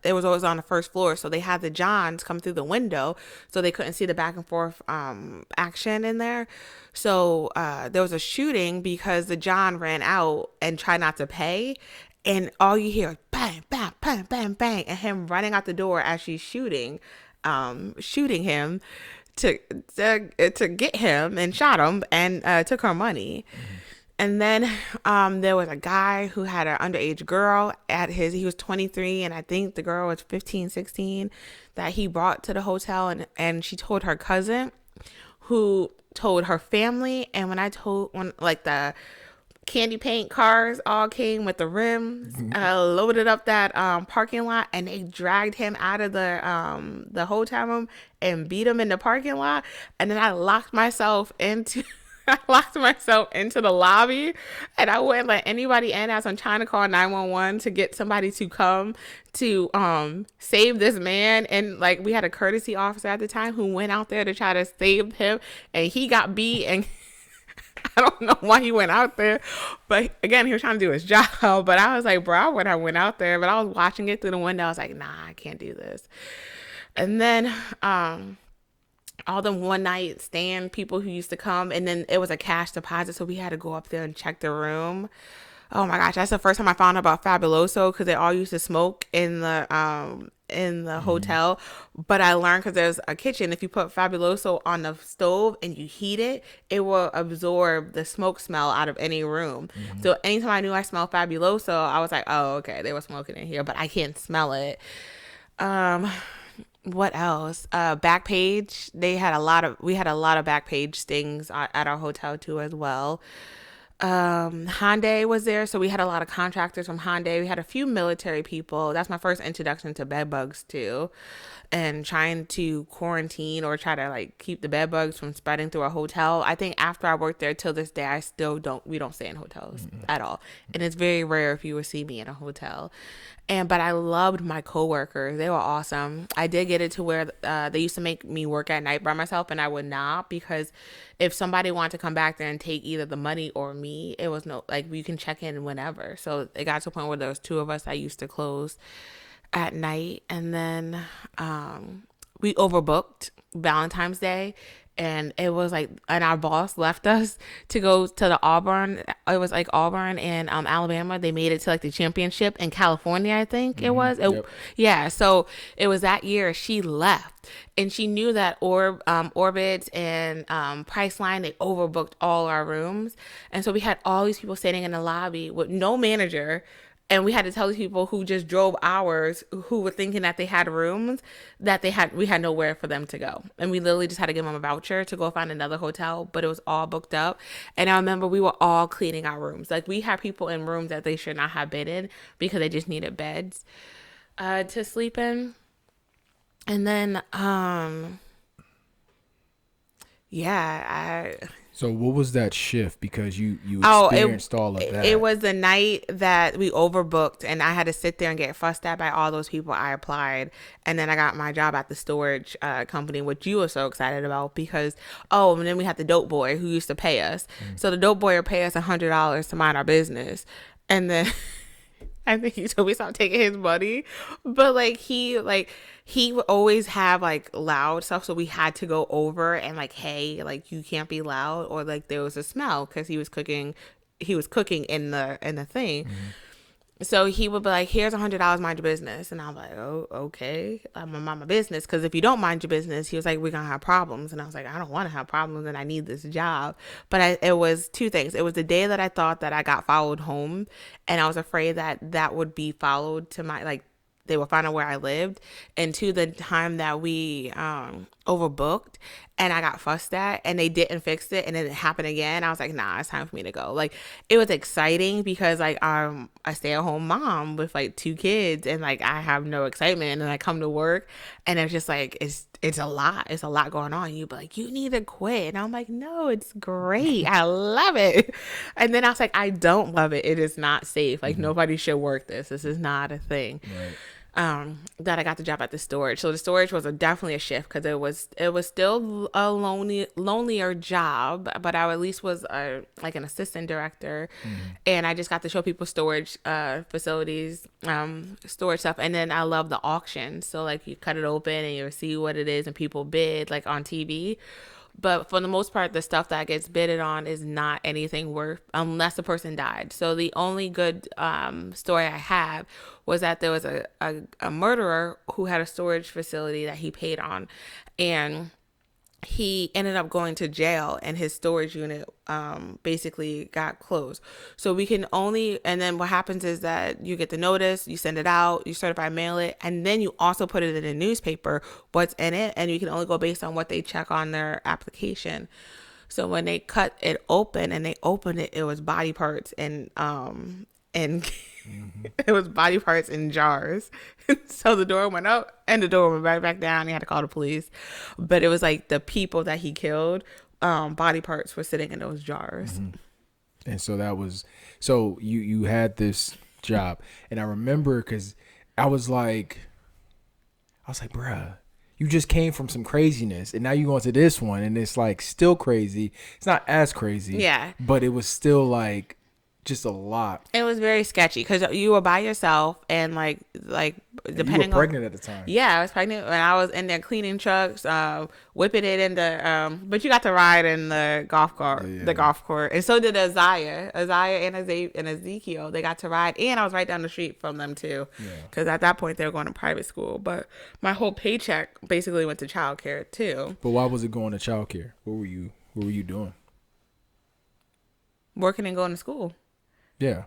it was always on the first floor, so they had the Johns come through the window, so they couldn't see the back and forth action in there. So there was a shooting because the John ran out and tried not to pay, and all you hear is bang, bang, bang, bang, bang, and him running out the door as she's shooting him to get him, and shot him and took her money. Mm-hmm. And then there was a guy who had an underage girl he was 23, and I think the girl was 15, 16, that he brought to the hotel, and she told her cousin, who told her family. And when the candy paint cars all came with the rims, loaded up that parking lot, and they dragged him out of the hotel room and beat him in the parking lot. And then I locked myself into the lobby, and I wouldn't let anybody in as I'm trying to call 911 to get somebody to come to save this man. And like, we had a courtesy officer at the time who went out there to try to save him, and he got beat, and I don't know why he went out there, but again, he was trying to do his job. But I was like, bro, when I went out there, but I was watching it through the window, I was like, nah, I can't do this. And then all the one night stand people who used to come, and then it was a cash deposit, so we had to go up there and check the room. Oh my gosh, that's the first time I found out about Fabuloso, because they all used to smoke in the hotel. But I learned, because there's a kitchen, if you put Fabuloso on the stove and you heat it, it will absorb the smoke smell out of any room. Mm-hmm. So anytime I knew I smelled Fabuloso, I was like, oh, okay, they were smoking in here, but I can't smell it. What else? Backpage. We had a lot of Backpage things at our hotel too as well. Hyundai was there, so we had a lot of contractors from Hyundai. We had a few military people. That's my first introduction to bed bugs too, and trying to quarantine or try to like keep the bed bugs from spreading through a hotel. I think after I worked there till this day, I still don't. We don't stay in hotels at all, and it's very rare if you would see me in a hotel. But I loved my coworkers. They were awesome. I did get it to where they used to make me work at night by myself, and I would not, because if somebody wanted to come back there and take either the money or me, it was no, like, you can check in whenever. So it got to a point where there was two of us that used to close at night. And then we overbooked Valentine's Day. And it was like, and our boss left us to go to the Auburn. It was like Auburn and Alabama. They made it to like the championship in California, I think it was. Yep. Yeah. So it was that year she left, and she knew that Orbit and Priceline, they overbooked all our rooms. And so we had all these people sitting in the lobby with no manager. And we had to tell these people who just drove hours, who were thinking that they had rooms, that we had nowhere for them to go. And we literally just had to give them a voucher to go find another hotel, but it was all booked up. And I remember we were all cleaning our rooms. Like, we had people in rooms that they should not have been in because they just needed beds to sleep in. And then, So what was that shift? Because you experienced all of that. It was the night that we overbooked, and I had to sit there and get fussed at by all those people I applied. And then I got my job at the storage company, which you were so excited about, because, and then we had the dope boy who used to pay us. So the dope boy would pay us $100 to mind our business. And then I think he told me stop taking his money. But he would always have like loud stuff, so we had to go over and like, hey, like, you can't be loud, or like there was a smell because he was cooking in the thing. So he would be like, here's $100, mind your business. And I'm like, oh, okay, I'm gonna mind my business, because if you don't mind your business, he was like, we're gonna have problems. And I was like, I don't want to have problems, and I need this job. But it was two things. It was the day that I thought that I got followed home, and I was afraid that would be followed to my, like, they would find out where I lived. And to the time that we overbooked and I got fussed at and they didn't fix it, and then it happened again, I was like, nah, it's time for me to go. Like, it was exciting because like a stay-at-home mom with like 2 kids, and like I have no excitement, and then I come to work and it's just like it's a lot going on. You be like, you need to quit, and I'm like, no, it's great, I love it. And then I was like, I don't love it. It is not safe. Like, nobody should work this is not a thing. Right. That I got the job at the storage. So the storage was definitely a shift, because it was still a lonelier job, but I at least was like an assistant director, and I just got to show people storage facilities, storage stuff. And then I love the auction. So like, you cut it open and you see what it is, and people bid like on TV. But for the most part, the stuff that gets bidded on is not anything worth, unless the person died. So the only good story I have was that there was a murderer who had a storage facility that he paid on, and he ended up going to jail, and his storage unit basically got closed. So we can only, and then what happens is that you get the notice, you send it out, you certify mail it, and then you also put it in a newspaper, what's in it, and you can only go based on what they check on their application. So when they cut it open and they opened it, it was body parts and it was body parts in jars. So the door went up and the door went right back down. He had to call the police. But it was like the people that he killed, body parts were sitting in those jars. And so that was, so you had this job, and I remember because I was like, bruh, you just came from some craziness, and now you go into this one, and it's like still crazy. It's not as crazy, Yeah, but it was still like just a lot. it was very sketchy because you were by yourself, and like depending you were pregnant at the time. Yeah, I was pregnant, and I was in there cleaning trucks, whipping it in the but you got to ride in the golf cart, the golf court, and so did Isaiah and Ezekiel. They got to ride, and I was right down the street from them too, because at that point they were going to private school. But my whole paycheck basically went to childcare too. But why was it going to childcare? What were you doing? Working and going to school. Yeah.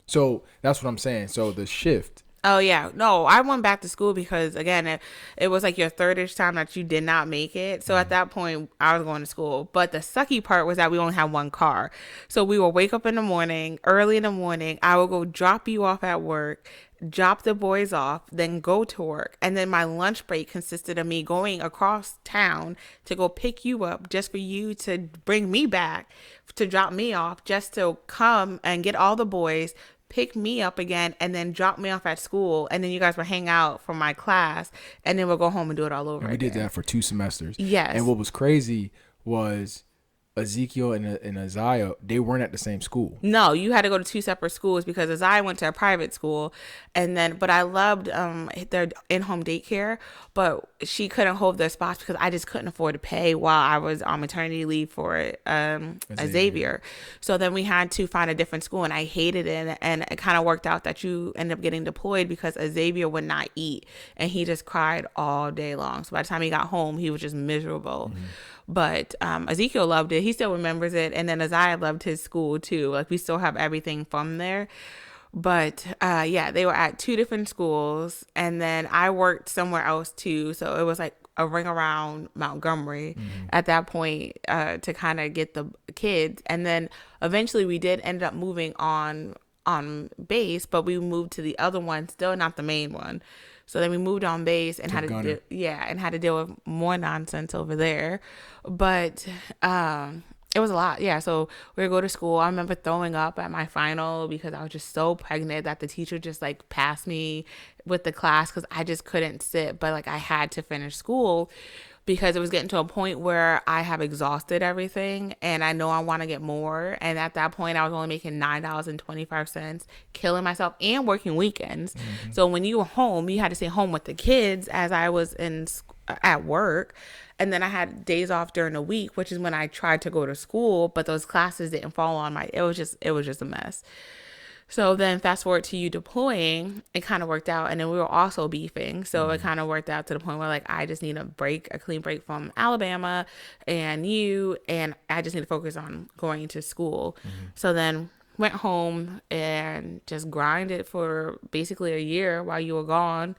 So that's what I'm saying. So the shift. Oh yeah, no, I went back to school because again, it was like your thirdish time that you did not make it. So at that point, I was going to school. But the sucky part was that we only had one car, so we would wake up in the morning, early in the morning. I would go drop you off at work, drop the boys off, then go to work, and then my lunch break consisted of me going across town to go pick you up, just for you to bring me back, to drop me off, just to come and get all the boys, pick me up again, and then drop me off at school, and then you guys would hang out for my class, and then we'll go home and do it all over And we again. did that for 2 semesters. Yes. And what was crazy was Ezekiel and Isaiah, they weren't at the same school. No, you had to go to 2 separate schools because as I went to a private school, and then but I loved their in-home daycare, but she couldn't hold their spots because I just couldn't afford to pay while I was on maternity leave for Xavier. So then we had to find a different school, and I hated it, and it kind of worked out that you end up getting deployed because Xavier would not eat, and he just cried all day long. So by the time he got home, he was just miserable. But Ezekiel loved it. He still remembers it. And then Isaiah loved his school too. Like we still have everything from there. But yeah, they were at 2 different schools. And then I worked somewhere else too. So it was like a ring around Montgomery at that point to kind of get the kids. And then eventually we did end up moving on base, but we moved to the other one, still not the main one. So then we moved on base and had to deal with more nonsense over there. But it was a lot. Yeah. So we would go to school. I remember throwing up at my final because I was just so pregnant that the teacher just like passed me with the class because I just couldn't sit. But like I had to finish school because it was getting to a point where I have exhausted everything and I know I want to get more. And at that point, I was only making $9.25, killing myself and working weekends. So when you were home, you had to stay home with the kids as I was at work. And then I had days off during the week, which is when I tried to go to school, but those classes didn't fall on it was just a mess. So then fast forward to you deploying, it kind of worked out. And then we were also beefing. So it kind of worked out to the point where like, I just need a clean break from Alabama and I just need to focus on going to school. So then went home and just grinded for basically a year while you were gone.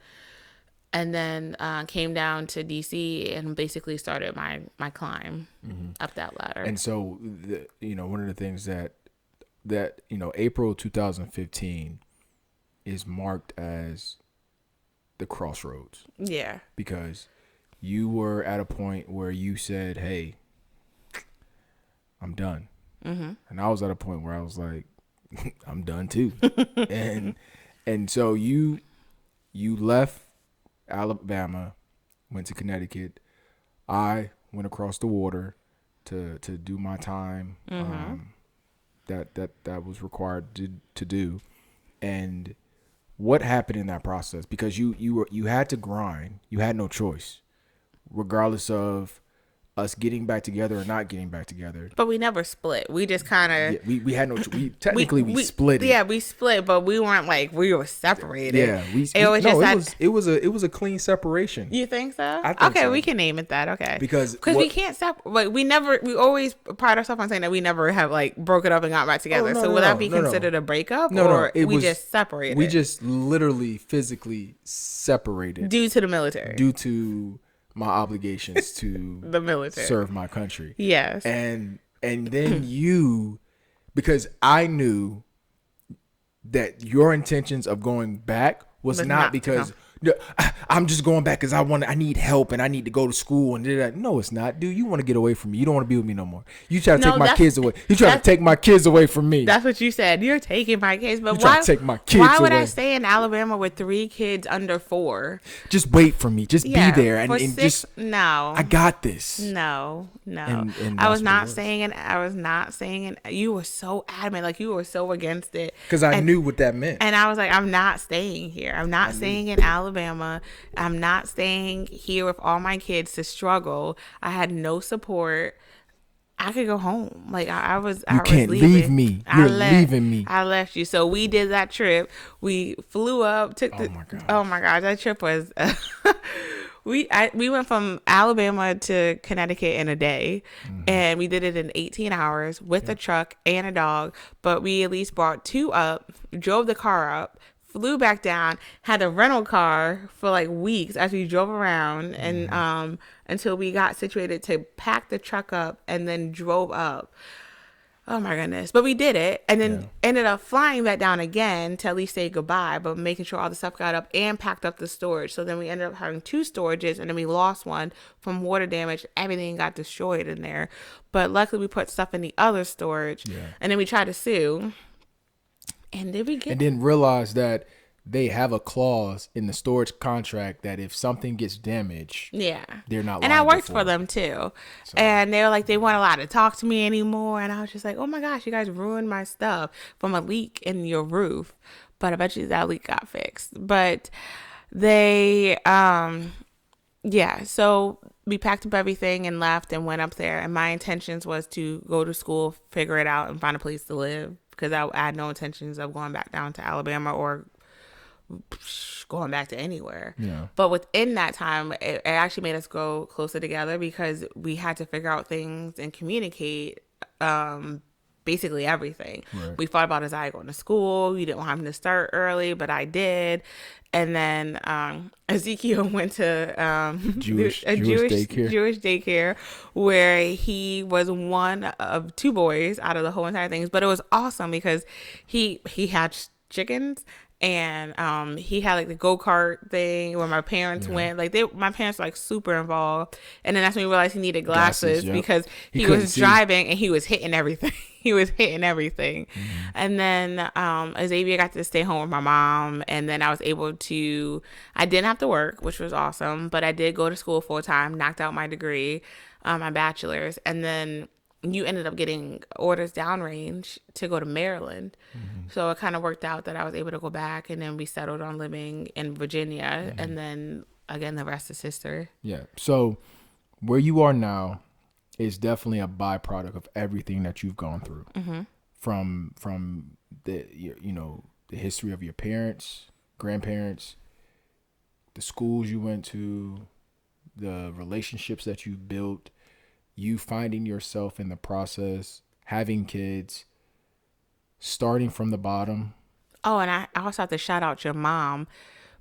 And then came down to DC and basically started my climb up that ladder. And so, one of the things that April 2015 is marked as the crossroads. Yeah. Because you were at a point where you said, hey, I'm done. And I was at a point where I was like, I'm done too. and so you left Alabama, went to Connecticut. I went across the water to do my time. That was required to do. And what happened in that process? Because you had to grind. You had no choice, regardless of us getting back together or not getting back together. But we never split. We just kind of... We had no... We split it. Yeah, we split, but we weren't like... We were separated. Yeah. It was a clean separation. You think so? I think okay, so. we can name it that. Okay. Because we can't separate... Like, we always pride ourselves on saying that we never have like broken up and got back together. Would that be considered a breakup? Or we just separated? We just literally physically separated. Due to the military. Due to my obligations to the military, serve my country. Yes. And then because I knew that your intentions of going back was not because I'm just going back because I need help and I need to go to school and no, it's not, dude. You want to get away from me. You don't want to be with me no more. You try to take my kids away. You try to take my kids away from me. That's what you said. You're taking my kids, but why take my kids why would away? I stay in Alabama with 3 kids under 4? Just wait for me. Just be there and just no. I got this. No. And I was not saying it. You were so adamant, like you were so against it. Because I knew what that meant. And I was like, I'm not staying here. I'm not staying in Alabama. I'm not staying here with all my kids to struggle. I had no support. I could go home. Like I was. You can't leave me. You're leaving me. I left you. So we did that trip. We flew up. Oh my gosh, that trip was. We went from Alabama to Connecticut in a day, and we did it in 18 hours with a truck and a dog. But we at least brought 2 up, drove the car up, flew back down, had a rental car for like weeks as we drove around and until we got situated to pack the truck up and then drove up. Oh my goodness. But we did it and then ended up flying back down again to at least say goodbye, but making sure all the stuff got up and packed up the storage. So then we ended up having 2 storages and then we lost one from water damage. Everything got destroyed in there. But luckily we put stuff in the other storage and then we tried to sue. And did we get... And then realize that they have a clause in the storage contract that if something gets damaged, they're not liable. And I worked for them too. So. And they were like, they weren't allowed to talk to me anymore. And I was just like, oh my gosh, you guys ruined my stuff from a leak in your roof. But eventually that leak got fixed. But they, so we packed up everything and left and went up there. And my intentions was to go to school, figure it out, and find a place to live. Because I had no intentions of going back down to Alabama or going back to anywhere. But within that time, it actually made us go closer together because we had to figure out things and communicate basically everything. We fought about his eye going to school. We didn't want him to start early, but I did. And then Ezekiel went to Jewish daycare where he was one of 2 boys out of the whole entire thing. But it was awesome because he hatched chickens. And he had like the go-kart thing where my parents went. Like my parents were like super involved. And then that's when we realized he needed glasses because he was driving and he was hitting everything. And then Xavier got to stay home with my mom. And then I was able to, I didn't have to work, which was awesome. But I did go to school full time, knocked out my degree, my bachelor's. And then you ended up getting orders downrange to go to Maryland. So it kind of worked out that I was able to go back, and then we settled on living in Virginia. And then again, the rest is history. So where you are now is definitely a byproduct of everything that you've gone through from the, the history of your parents, grandparents, the schools you went to, the relationships that you built, you finding yourself in the process, having kids, starting from the bottom. Oh, and I also have to shout out your mom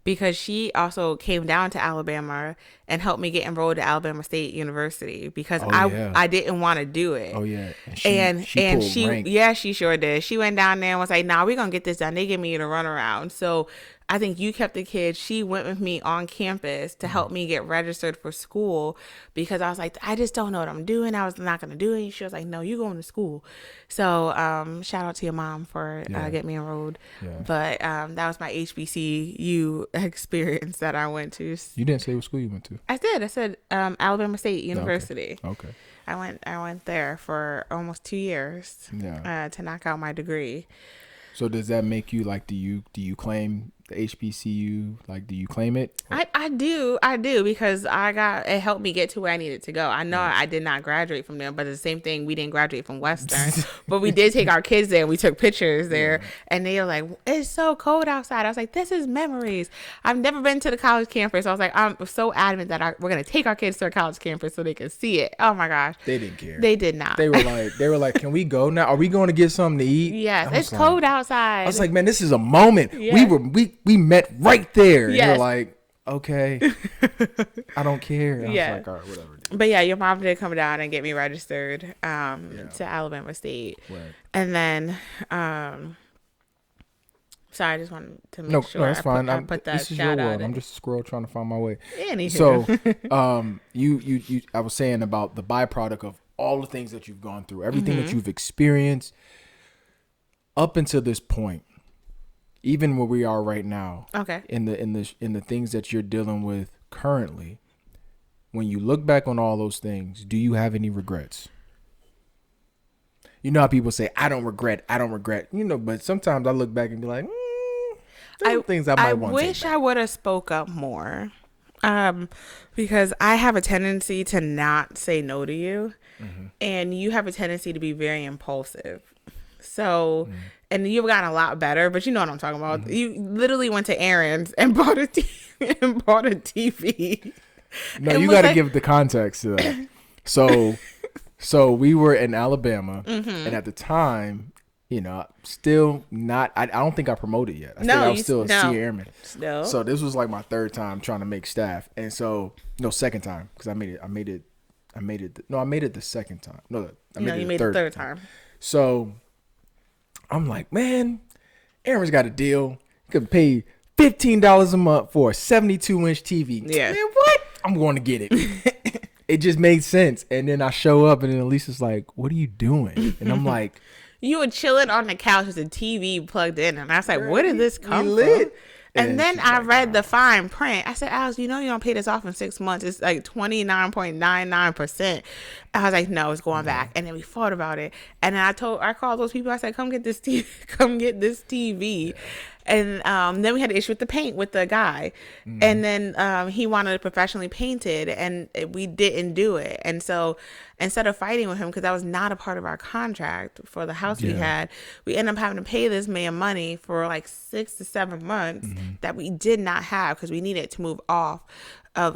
because she also came down to Alabama and helped me get enrolled at Alabama State University because I didn't want to do it. And she sure did. She went down there and was like, nah, we're going to get this done. They give me the runaround. So I think you kept the kids. She went with me on campus to help me get registered for school because I was like, I just don't know what I'm doing. I was not going to do it. She was like, no, you're going to school. So shout out to your mom for getting me enrolled. But that was my HBCU experience that I went to. You didn't say what school you went to. I did. I said Alabama State University. Okay. I went there for almost 2 years to knock out my degree. So does that make you like, do you claim the HBCU? Like, do you claim it? I do because it helped me get to where I needed to go. I know I did not graduate from there, but it's the same thing. We didn't graduate from Western, but we did take our kids there and we took pictures there and they were like, it's so cold outside. I was like, this is memories. I've never been to the college campus. I was like, I'm so adamant that we're going to take our kids to a college campus so they can see it. Oh my gosh. They didn't care. They did not. They were like, can we go now? Are we going to get something to eat? Yes. It's cold outside. I was like, man, this is a moment. We met right there. And you're like, okay, I don't care. And I was like, all right, whatever. Dude. But your mom did come down and get me registered to Alabama State. Right. And then, sorry, I just wanted to make sure. No, that's fine. I put that this is shout your out. world. I'm just a squirrel trying to find my way. Anywho. So, you, I was saying about the byproduct of all the things that you've gone through, everything that you've experienced up until this point. Even where we are right now, in the things that you're dealing with currently, when you look back on all those things, do you have any regrets? You know how people say, I don't regret, but sometimes I look back and be like, things I might want to. I wish I would have spoke up more, because I have a tendency to not say no to you, and you have a tendency to be very impulsive. So, and you've gotten a lot better, but you know what I'm talking about. You literally went to errands and bought a TV. No, you got to give the context to that. So we were in Alabama, and at the time, you know, still not. I don't think I promoted yet. I think No, I was still a no. senior airman. No. So this was like my third time trying to make staff, and so no, second time because I made it. I made it the second time. No, I made No, it you the made it third third time. time. So I'm like, man, Aaron's got a deal. He could pay $15 a month for a 72-inch TV. Yeah. Man, what? I'm going to get it. It just made sense. And then I show up, and then Elysse is like, what are you doing? And I'm like, You were chilling on the couch with the TV plugged in, and I was like, where did this come from? lit. And then she's I like, read the fine print. I said, Alex, you know you don't pay this off in 6 months. It's like 29.99%. I was like, no, it's going back. And then we thought about it. And then I called those people. I said, come get this TV. Come get this TV. And then we had an issue with the paint with the guy. And then he wanted it professionally painted, and we didn't do it. And so instead of fighting with him, because that was not a part of our contract for the house we had, we ended up having to pay this man money for like 6 to 7 months that we did not have because we needed to move off.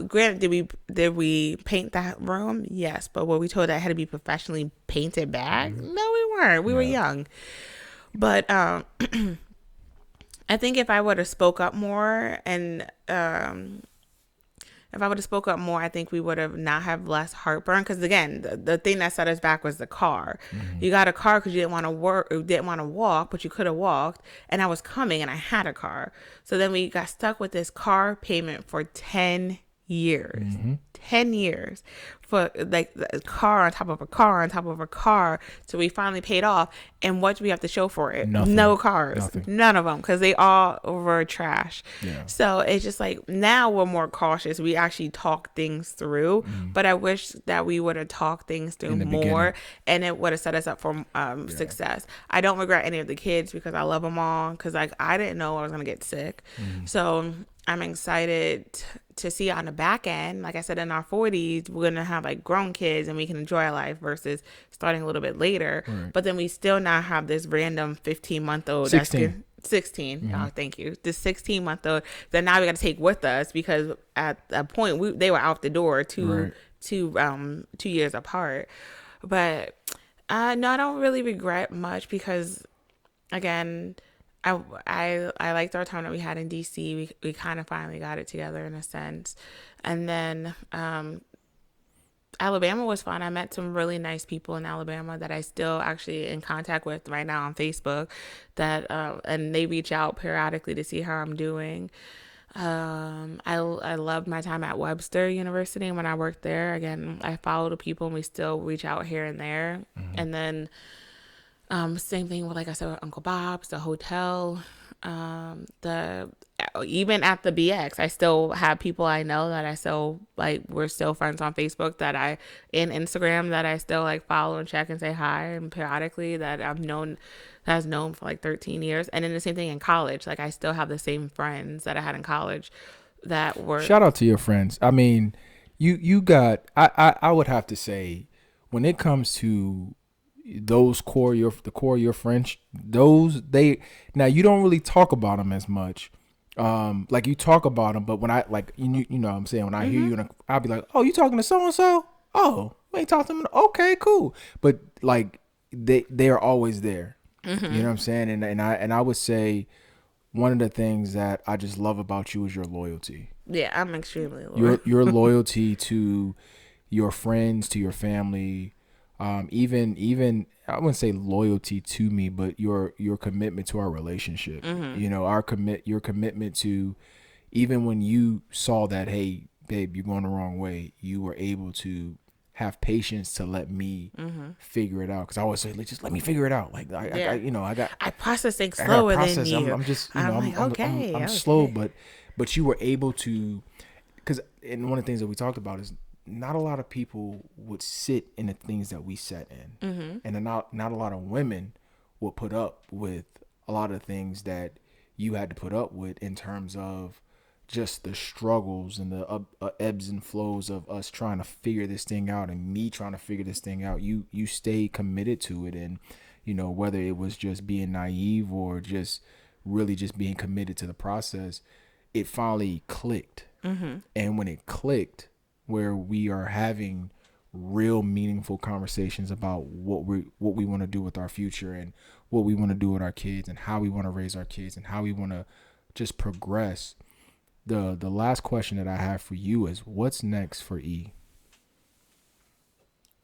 Granted, did we paint that room? Yes, but were we told that it had to be professionally painted back? No, we weren't. We were young. But I think if I would have spoke up more, and I think we would have not have less heartburn. Because again, the thing that set us back was the car. You got a car because you didn't want to work, or didn't want to walk, but you could have walked. And I was coming, and I had a car. So then we got stuck with this car payment for 10 years. 10 years for like a car on top of a car on top of a car. So we finally paid off. And what do we have to show for it? Nothing. No cars. Nothing. None of them, because they all were trash. Yeah. So it's just like now we're more cautious. We actually talk things through. But I wish that we would have talked things through the more, beginning. and it would have set us up for success. I don't regret any of the kids because I love them all, because like I didn't know I was going to get sick. So I'm excited to see on the back end, like I said, in our 40s, we're going to have like grown kids and we can enjoy our life versus starting a little bit later. Right. But then we still now have this random 15-month-old. 16. 16. Oh, thank you. This 16-month-old that now we got to take with us, because at a point they were out the door two years apart. But no, I don't really regret much, because again, I liked our time that we had in DC. We kind of finally got it together in a sense. And then Alabama was fun. I met some really nice people in Alabama that I still actually in contact with right now on Facebook, that and they reach out periodically to see how I'm doing. I loved my time at Webster University, and when I worked there, again, I follow the people and we still reach out here and there. And then same thing with, like I said, with Uncle Bob's, the hotel, even at the BX, I still have people I know that I still like, we're still friends on Facebook, in Instagram, that I still like follow and check and say hi, and periodically that I've known for like 13 years. And then the same thing in college. Like I still have the same friends that I had in college that were. Shout out to your friends. I mean, you got, I would have to say, when it comes to the core of your friends, now you don't really talk about them as much. Like you talk about them, but when I like, you know what I'm saying, when I hear you, I'll be like, oh, you talking to so-and-so? Oh, we ain't talking to them. Okay, cool. But like they are always there. You know what I'm saying? And I would say one of the things that I just love about you is your loyalty. Yeah, I'm extremely loyal. Your loyalty to your friends, to your family, even I wouldn't say loyalty to me, but your commitment to our relationship. You know, your commitment to, even when you saw that, hey, babe, you're going the wrong way, you were able to have patience to let me figure it out. Because I always say, just let me figure it out. Like I process things slower than you. I'm just, I'm slow, but you were able to, and one of the things that we talked about is, not a lot of people would sit in the things that we sat in, and not a lot of women would put up with a lot of things that you had to put up with, in terms of just the struggles and the ebbs and flows of us trying to figure this thing out, and me trying to figure this thing out. You stay committed to it, and you know, whether it was just being naive or just really just being committed to the process, it finally clicked. And when it clicked, where we are having real meaningful conversations about what we want to do with our future and what we want to do with our kids and how we want to raise our kids and how we want to just progress. The last question that I have for you is, what's next for E?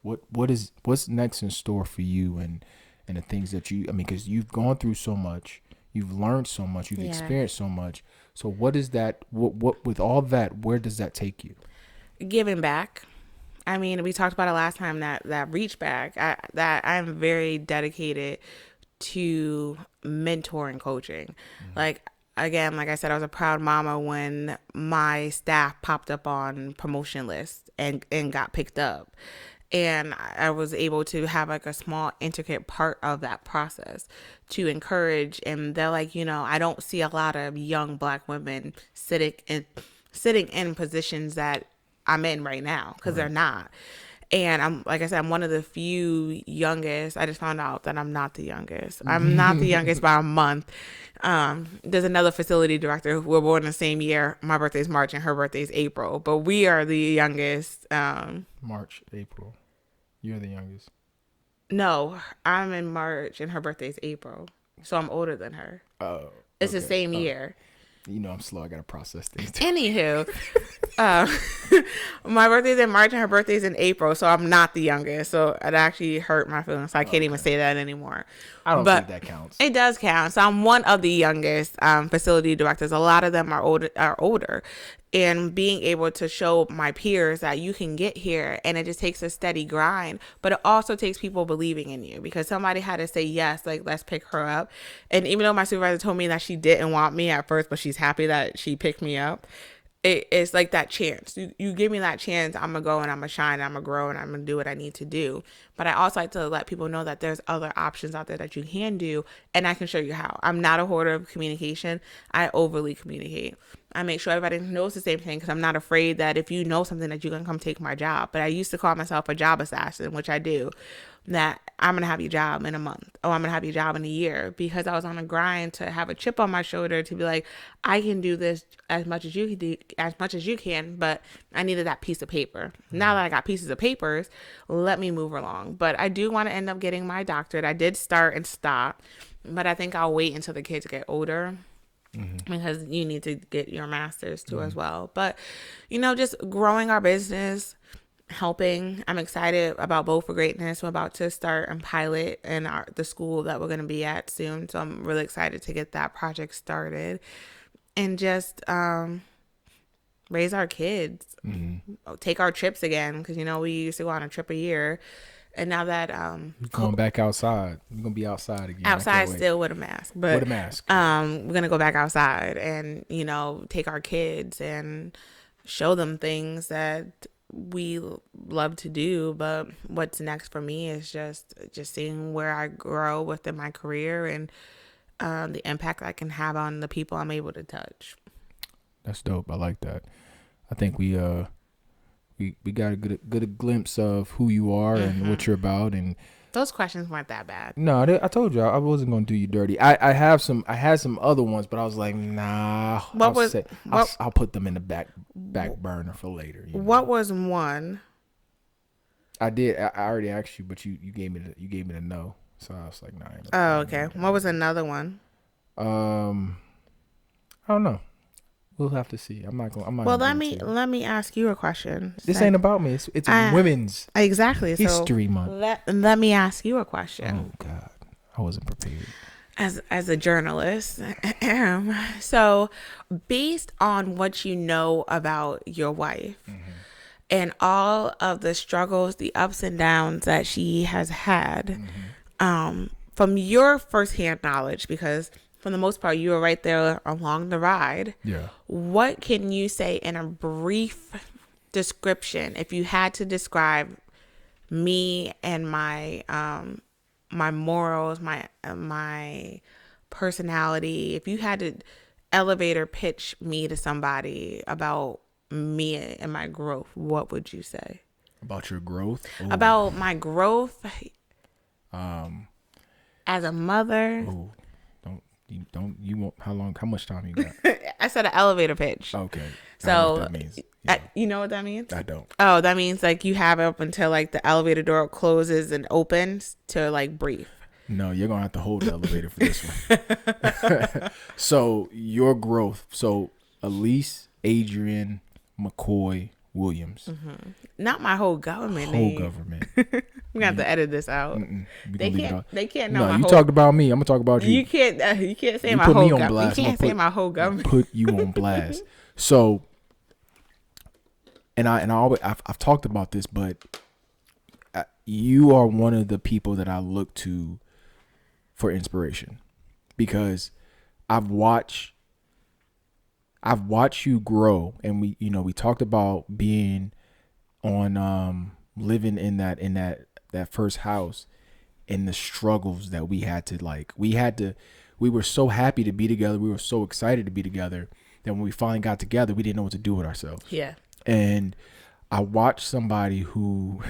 What's next in store for you and the things that you, I mean, because you've gone through so much, you've learned so much, you've experienced so much. So what is that? What with all that, where does that take you? Giving back. I mean, we talked about it last time, that reach back. That I'm very dedicated to mentoring, coaching. Like, again, like I said, I was a proud mama when my staff popped up on promotion lists and got picked up. And I was able to have like a small intricate part of that process to encourage. And they're like, I don't see a lot of young Black women sitting in positions that I'm in right now, because they're not. And I'm, like I said, I'm one of the few youngest. I just found out that I'm not the youngest. I'm not the youngest by a month. There's another facility director who were born the same year. My birthday's March and her birthday's April, but we are the youngest. March, April. You're the youngest. No, I'm in March and her birthday's April, so I'm older than her. Oh, it's the same year. I'm slow. I gotta process things. Anywho, my birthday's in March and her birthday's in April, so I'm not the youngest. So it actually hurt my feelings. So I can't even say that anymore. I don't think that counts. It does count. So I'm one of the youngest facility directors. A lot of them are older. And being able to show my peers that you can get here, and it just takes a steady grind, but it also takes people believing in you, because somebody had to say yes, like, let's pick her up. And even though my supervisor told me that she didn't want me at first, but she's happy that she picked me up, it's like that chance. You give me that chance, I'm going to go and I'm going to shine, I'm going to grow, and I'm going to do what I need to do. But I also like to let people know that there's other options out there that you can do, and I can show you how. I'm not a hoarder of communication. I overly communicate. I make sure everybody knows the same thing, because I'm not afraid that if you know something that you can come take my job. But I used to call myself a job assassin, which I do, that I'm going to have your job in a month. Oh, I'm going to have your job in a year, because I was on a grind to have a chip on my shoulder to be like, I can do this as much as you can, but I needed that piece of paper. Now that I got pieces of papers, let me move along. But I do want to end up getting my doctorate. I did start and stop, but I think I'll wait until the kids get older. Because you need to get your master's too as well. But, just growing our business, helping. I'm excited about Bold for Greatness. We're about to start and pilot in the school that we're going to be at soon. So I'm really excited to get that project started and just raise our kids, take our trips again. Because, we used to go on a trip a year. And now that going back outside, you're gonna be outside again. Outside still with a mask, but with a mask. We're gonna go back outside and take our kids and show them things that we love to do. But what's next for me is just seeing where I grow within my career and the impact I can have on the people I'm able to touch. That's dope. I like that. I think we got a good glimpse of who you are and what you're about, and those questions weren't that bad. No, I told you I wasn't gonna do you dirty. I had some other ones, but I was like, nah. I'll put them in the back burner for later. What was one? I did. I already asked you, but you gave me the no. So I was like, nah. Oh, okay. What was another one? I don't know. We'll have to see. I'm not. Well, let me ask you a question. This ain't about me. It's Women's History Month. Let me ask you a question. Oh God, I wasn't prepared. As a journalist, so based on what you know about your wife and all of the struggles, the ups and downs that she has had, from your firsthand knowledge, because for the most part, you were right there along the ride. Yeah. What can you say in a brief description, if you had to describe me and my my morals, my personality, if you had to elevator pitch me to somebody about me and my growth, what would you say? About your growth? Ooh. About my growth as a mother. Ooh. How much time you got? I said an elevator pitch. Okay. So You know what that means? I don't. Oh, that means like you have it up until like the elevator door closes and opens to like breathe. No, you're gonna have to hold the elevator for this one. So your growth. So Elysse, Adrian, McCoy, Williams. Not my whole government Whole name. government. We're gonna have to edit this out. We They gonna leave it can't. out. They can't know. No, my you whole, talked about me. I'm gonna talk about you. You can't. You can't say You my put whole me on government. blast. You I'm can't gonna say my whole government. Put you on blast. So, and I always I've talked about this, but you are one of the people that I look to for inspiration, because I've watched you grow, and we talked about being on living in that first house, and the struggles that we were so happy to be together, we were so excited to be together, that when we finally got together, we didn't know what to do with ourselves. Yeah. And I watched somebody who,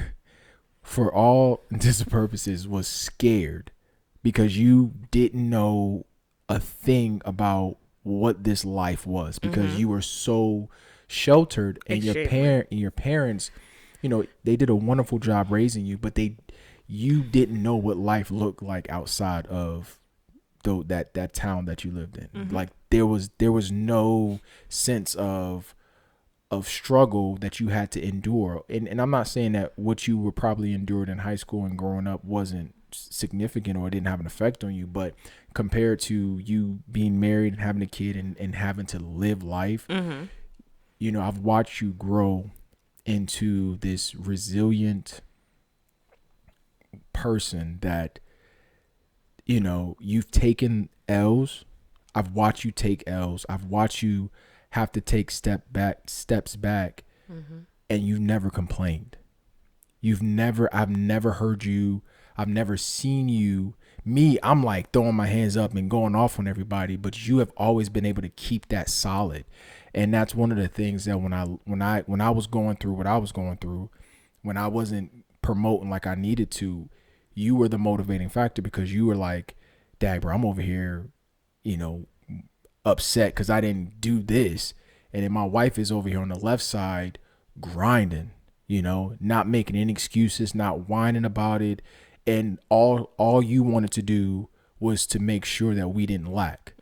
for all intents and purposes, was scared because you didn't know a thing about what this life was, because you were so sheltered, and your parents, they did a wonderful job raising you, but you didn't know what life looked like outside of that town that you lived in. Like there was no sense of struggle that you had to endure. And I'm not saying that what you were probably endured in high school and growing up wasn't significant or didn't have an effect on you, but compared to you being married and having a kid and having to live life, I've watched you grow into this resilient person that, you've taken L's. I've watched you take L's. I've watched you have to take steps back, and you've never complained. I've never heard you. I've never seen you. I'm like throwing my hands up and going off on everybody, but you have always been able to keep that solid. And that's one of the things that when I was going through what I was going through, when I wasn't promoting like I needed to, you were the motivating factor, because you were like, "Dad, bro, I'm over here, upset because I didn't do this." And then my wife is over here on the left side grinding, not making any excuses, not whining about it. And all you wanted to do was to make sure that we didn't lack.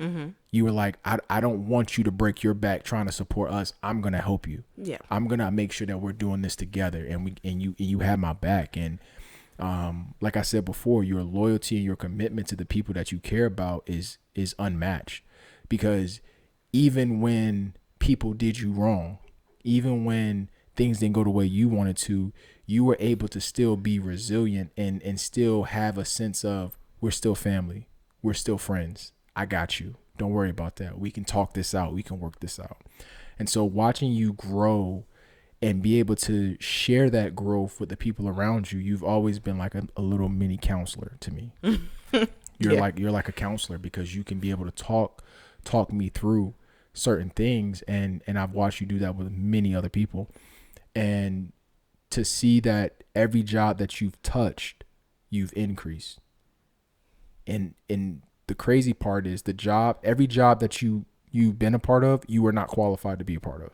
You were like, I don't want you to break your back trying to support us. I'm going to help you. Yeah. I'm going to make sure that we're doing this together, and you have my back. And like I said before, your loyalty and your commitment to the people that you care about is unmatched, because even when people did you wrong, even when things didn't go the way you wanted to, you were able to still be resilient and still have a sense of, we're still family. We're still friends. I got you. Don't worry about that. We can talk this out. We can work this out. And so watching you grow and be able to share that growth with the people around you, you've always been like a little mini counselor to me. You're like a counselor, because you can be able to talk me through certain things. And I've watched you do that with many other people. And to see that every job that you've touched, you've increased. And the crazy part is every job that you've been a part of, you were not qualified to be a part of.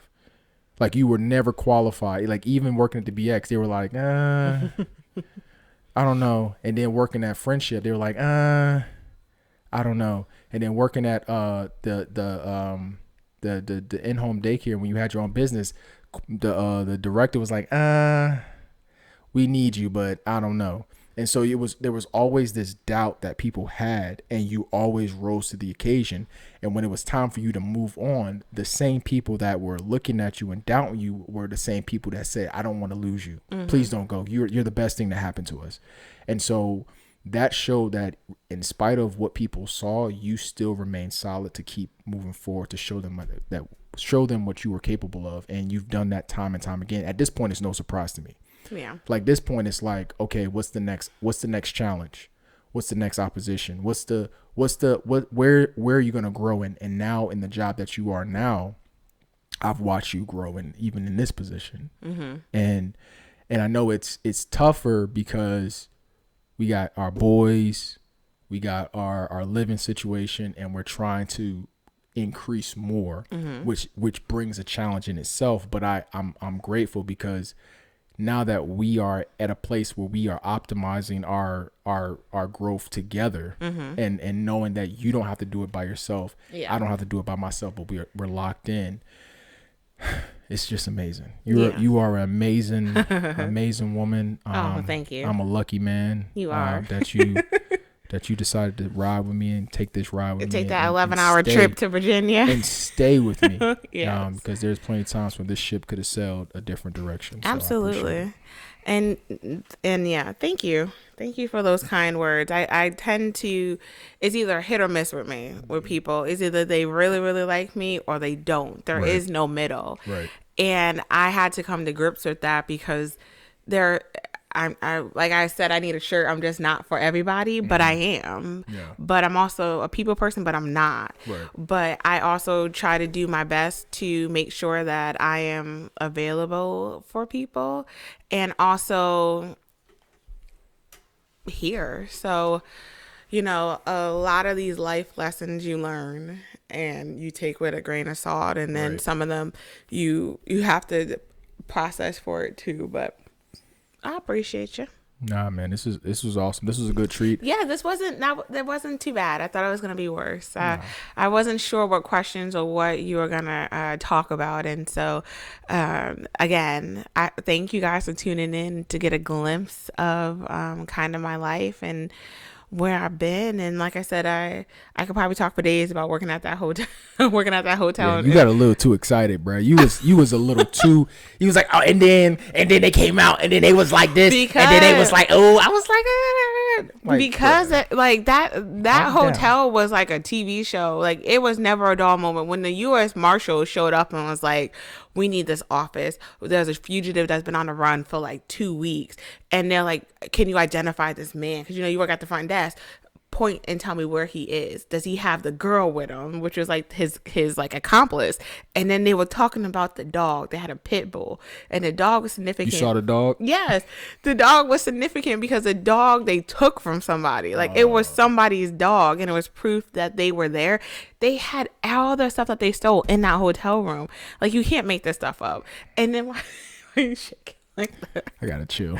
Like, you were never qualified. Like, even working at the BX, they were like, I don't know. And then working at Friendship, they were like, I don't know. And then working at the in-home daycare, when you had your own business, the director was like, we need you, but I don't know. And so there was always this doubt that people had, and you always rose to the occasion. And when it was time for you to move on, the same people that were looking at you and doubting you were the same people that said, I don't want to lose you. Please don't go. You're the best thing that happened to us. And so that showed that in spite of what people saw, you still remain solid to keep moving forward, to show them what you were capable of. And you've done that time and time again. At this point, it's no surprise to me. Yeah. Like, this point, it's like, okay, what's the next challenge? What's the next opposition? Where are you going to grow in? And now in the job that you are now, I've watched you grow, and even in this position. And I know it's tougher because we got our boys, we got our living situation, and we're trying to increase more, which brings a challenge in itself. But I'm grateful because now that we are at a place where we are optimizing our growth together, and knowing that you don't have to do it by yourself, I don't have to do it by myself, but we're locked in. It's just amazing. You are an amazing amazing woman. Thank you. I'm a lucky man. You are. That you decided to ride with me and take this ride with me. Take that 11-hour trip to Virginia and stay with me. Yes. Because there's plenty of times when this ship could have sailed a different direction. So absolutely. And yeah, thank you for those kind words. I tend to, it's either hit or miss with me with people. It's either they really really like me or they don't. There is no middle. Right. And I had to come to grips with that because I like I said, I need a shirt. I'm just not for everybody, but I am. Yeah. But I'm also a people person, but I'm not. Right. But I also try to do my best to make sure that I am available for people and also here. So, you know, a lot of these life lessons you learn and you take with a grain of salt, and then some of them you have to process for it too. But I appreciate you. Nah, man, this was awesome. This was a good treat. Yeah, that wasn't too bad. I thought it was gonna be worse. I wasn't sure what questions or what you were gonna talk about, and so again, I thank you guys for tuning in to get a glimpse of kind of my life and where I've been. And like I said, I could probably talk for days about working at that hotel. Yeah, you got a little too excited, bro. You was a little too. You was like, oh, and then they came out, and then they was like this, and then they was like, oh, I was like because that hotel was like a TV show. Like, it was never a dull moment. When the U.S. Marshal showed up and was like, we need this office. There's a fugitive that's been on the run for like 2 weeks. And they're like, can you identify this man? Because, you know, you work at the front desk. Point and tell me where he is. Does he have the girl with him, which was like his like accomplice? And then they were talking about the dog. They had a pit bull, and the dog was significant. You saw the dog? Yes, the dog was significant because the dog they took from somebody. Like, it was somebody's dog, and it was proof that they were there. They had all the stuff that they stole in that hotel room. Like, you can't make this stuff up. And then why are you shaking like that? I gotta chill.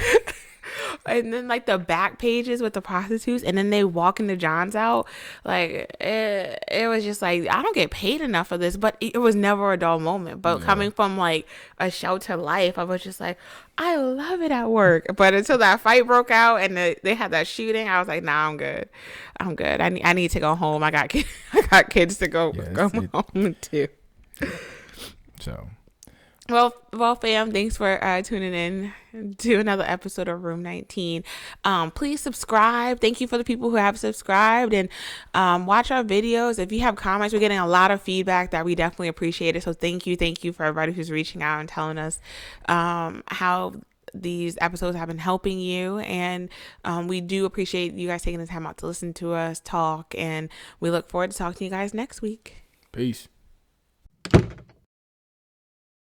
And then like the back pages with the prostitutes, and then they walking the Johns out. Like, it was just like, I don't get paid enough for this, but it was never a dull moment. But coming from like a shelter life, I was just like, I love it at work. But until that fight broke out and they had that shooting, I was like, nah, I'm good. I need to go home. I got kids to go home too. So. Well, fam, thanks for tuning in to another episode of Room 19. Please subscribe. Thank you for the people who have subscribed, and watch our videos. If you have comments, we're getting a lot of feedback that we definitely appreciate it. So thank you for everybody who's reaching out and telling us how these episodes have been helping you, and we do appreciate you guys taking the time out to listen to us talk, and we look forward to talking to you guys next week. Peace.